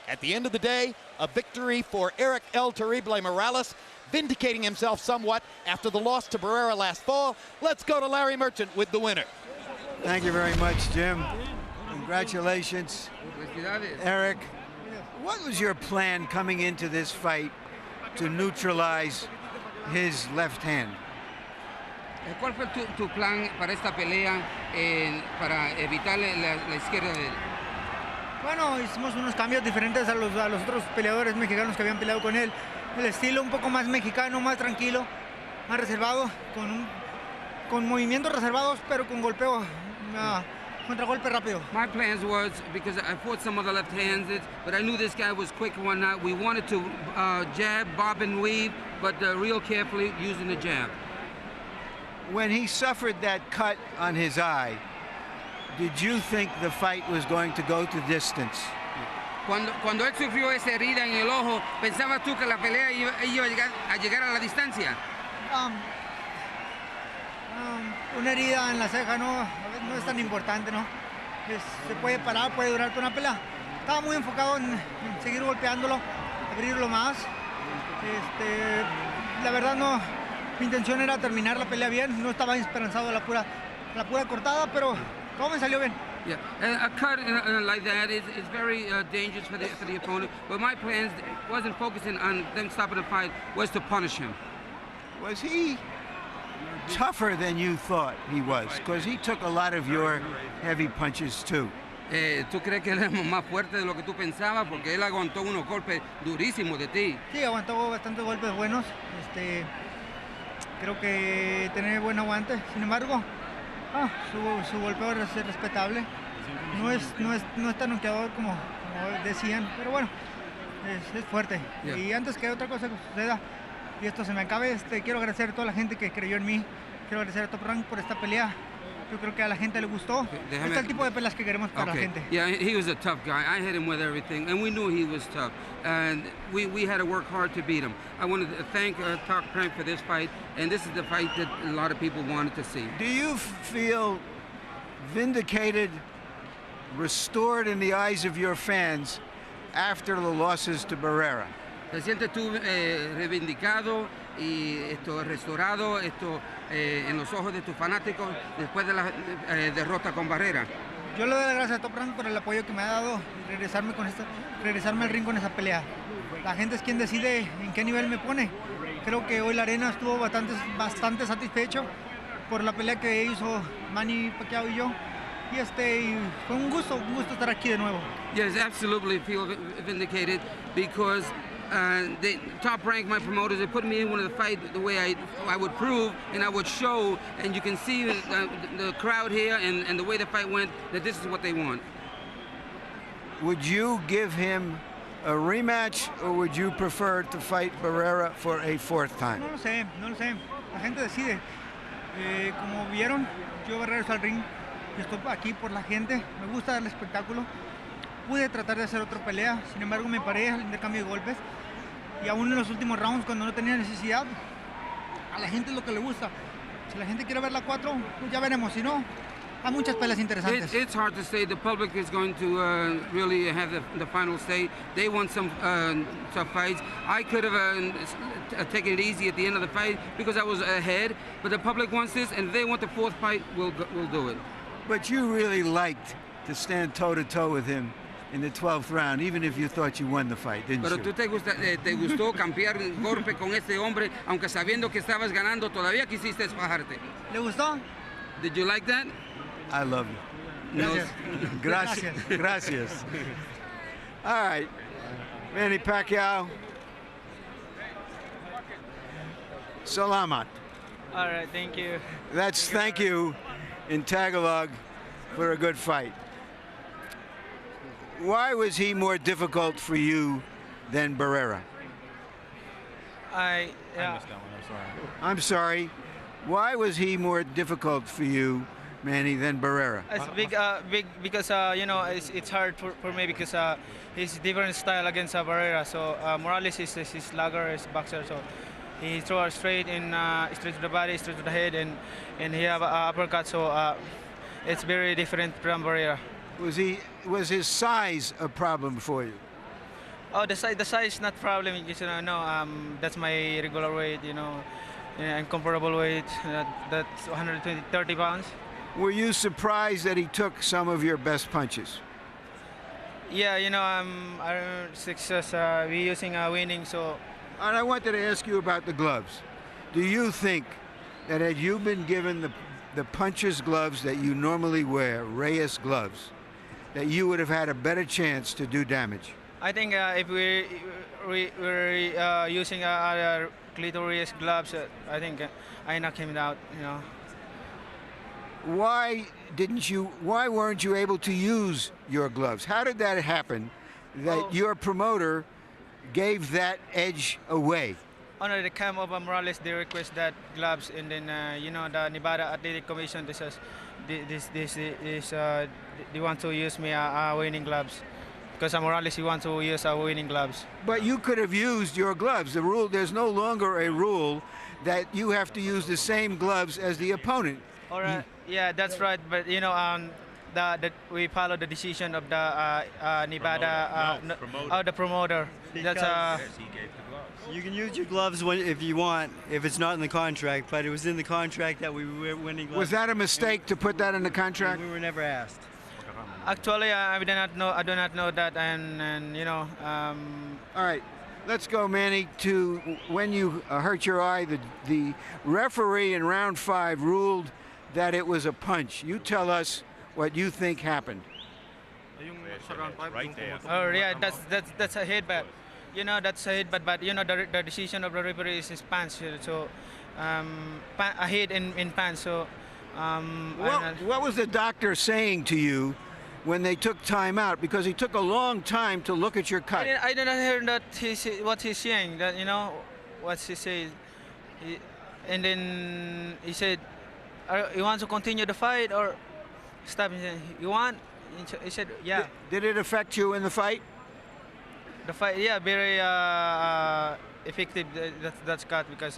D: At the end of the day, a victory for Erik El Terrible Morales, vindicating himself somewhat after the loss to Barrera last fall. Let's go to Larry Merchant with the winner.
C: Thank you very much, Jim. Congratulations, Erik. What was your plan coming into this fight to neutralize his left hand?
F: ¿Cuál fue tu plan para esta pelea para evitar la izquierda de él?
G: Bueno, hicimos unos cambios diferentes a los otros peleadores mexicanos que habían peleado con él. El estilo un poco más mexicano, más tranquilo, más reservado, con movimientos reservados, pero con golpeo, contragolpe rápido.
F: My plans was, because I fought some other left-handed, but I knew this guy was quick and whatnot. We wanted to jab, bob, and weave, but real carefully using the jab.
C: When he suffered that cut on his eye, did you think the fight was going to go to distance?
F: Cuando él sufrió esa herida en el ojo, ¿pensabas tú que la pelea iba a llegar a la distancia?
G: Una herida en la ceja no es tan importante, ¿no? Se puede parar, puede durar toda una pelea. Estaba muy enfocado en seguir golpeándolo, abrirlo más. La verdad no, mi intención era terminar la pelea bien, no estaba esperanzado a la pura cortada, pero todo me salió bien.
F: Yeah, a cut like that is very dangerous for the opponent. But my plans wasn't focusing on them stopping the fight, was to punish him.
C: Was he tougher than you thought he was? Because he took a lot of your heavy punches too.
F: ¿Tú crees que él es más fuerte de lo que tú pensabas? Porque él aguantó unos golpes durísimos de ti.
G: Sí, aguantó bastantes golpes buenos. Creo que tiene buen aguante. Sin embargo, su golpeo es respetable. No es tan noqueador como decían, pero bueno, es fuerte.
F: Yeah.
G: Y antes que otra cosa que suceda y esto se me acabe, quiero agradecer a toda la gente que creyó en mí. Quiero agradecer a Top Rank por esta pelea. Yo creo que a la gente le gustó. Este es el tipo de peleas que queremos para la gente.
F: Yeah, he was a tough guy. I hit him with everything, and we knew he was tough. And we had to work hard to beat him. I wanted to thank Top Rank for this fight, and this is the fight that a lot of people wanted to see.
C: Do you feel vindicated, restored in the eyes of your fans after the losses to Barrera?
F: ¿Te sientes tú reivindicado y restaurado en los ojos de tus fanáticos después de la derrota con Barrera?
G: Yo le doy las gracias a Top Rank por el apoyo que me ha dado y regresarme al ring con esa pelea. La gente es quien decide en qué nivel me pone. Creo que hoy la arena estuvo bastante satisfecho por la pelea que hizo Manny Pacquiao y yo. Y fue un gusto estar aquí de nuevo.
F: Yes, absolutely feel vindicated because the Top Rank, my promoters, they put me in one of the fight the way I would prove and I would show, and you can see the crowd here and the way the fight went, that this is what they want.
C: Would you give him a rematch, or would you prefer to fight Barrera for a fourth time?
J: No lo sé, no lo sé. La gente decide. Como vieron, yo Barrera al ring. Estoy aquí por la gente. Me gusta el espectáculo. Pude tratar de hacer otra pelea, sin embargo me paré al intercambio de golpes. Y aún en los últimos rounds, cuando no tenía necesidad, a la gente es lo que le gusta. Si la gente quiere ver la 4, pues ya veremos. Si no, hay muchas peleas interesantes.
F: It's hard to say. The public is going to really have the final say. They want some tough fights. I could have taken it easy at the end of the fight because I was ahead, but the public wants this, and if they want the fourth fight, we'll do it.
C: But you really liked to stand toe-to-toe with him in the 12th round, even if you thought you won the fight, didn't
F: Pero
C: you?
F: tú te gustó campear golpe con este hombre, aunque sabiendo que estabas ganando, todavía quisiste fajarte.
J: ¿Le gustó?
F: Did you like that?
C: I love you.
J: Gracias.
C: Gracias. Gracias. All right, Manny Pacquiao. Salamat.
G: All right, thank you.
C: That's thank you in Tagalog for a good fight. Why was he more difficult for you than Barrera?
G: I missed that
K: one, I'm sorry.
C: I'm sorry. Why was he more difficult for you, Manny, than Barrera?
G: It's big because you know it's hard for me because he's different style against Barrera. So Morales is slugger, is boxer. So he throws straight to the body, straight to the head, and he have uppercut. So it's very different from Barrera.
C: Was his size a problem for you?
G: Oh, the size is not problem because that's my regular weight. And comparable weight. That's 30 pounds.
C: Were you surprised that he took some of your best punches?
G: Yeah, our success we using winning. So.
C: And I wanted to ask you about the gloves. Do you think that had you been given the puncher's gloves that you normally wear, Reyes gloves, that you would have had a better chance to do damage?
G: I think if we're using our clitoris gloves, I think I knock him out.
C: Why weren't you able to use your gloves? How did that happen that your promoter gave that edge away?
G: Under the camp of Morales, they request that gloves, and then the Nevada Athletic Commission they want to use me winning gloves because Morales he want to use winning gloves.
C: But you could have used your gloves. There's no longer a rule that you have to use the same gloves as the opponent.
G: All right. Yeah, that's right. But we follow the decision of the Nevada the promoter. That's
K: yes, he gave the gloves.
L: You can use your gloves if you want, if it's not in the contract. But it was in the contract that we were winning gloves.
C: Was that a mistake to put that in the contract?
L: We were never asked.
G: Actually, I do not know that, and
C: All right. Let's go, Manny, to when you hurt your eye. The referee in round 5 ruled that it was a punch. You tell us what you think happened.
K: Right there.
G: Oh yeah, that's a headbutt. That's a headbutt, but the decision of the referee is pants. So a head in pants. So
C: what was the doctor saying to you when they took time out? Because he took a long time to look at your cut.
G: I did not hear that what he's saying. That what he said, and then he said, "You want to continue the fight or stop?" He said, "You want?" He said, "Yeah."
C: Did it affect you in the fight?
G: The fight, yeah, very effective. That's cut because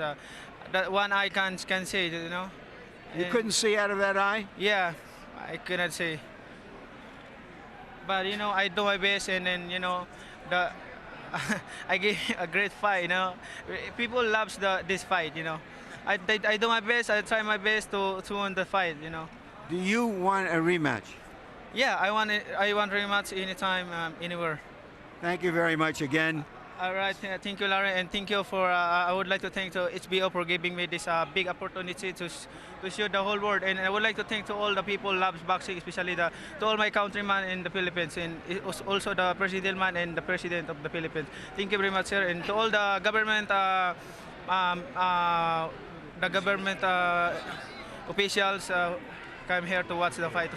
G: that one eye can see,
C: You couldn't see out of that eye?
G: Yeah, I couldn't see. But I do my best, and then I gave a great fight. People loves this fight. I do my best. I try my best to win the fight.
C: Do you want a rematch?
G: Yeah, I want rematch anytime, anywhere.
C: Thank you very much again.
G: All right, thank you, Larry, and thank you for. I would like to thank to HBO for giving me this big opportunity to show the whole world, and I would like to thank to all the people who loves boxing, especially to all my countrymen in the Philippines, and also the president man and the president of the Philippines. Thank you very much, sir, and to all the government, officials come here to watch the fight.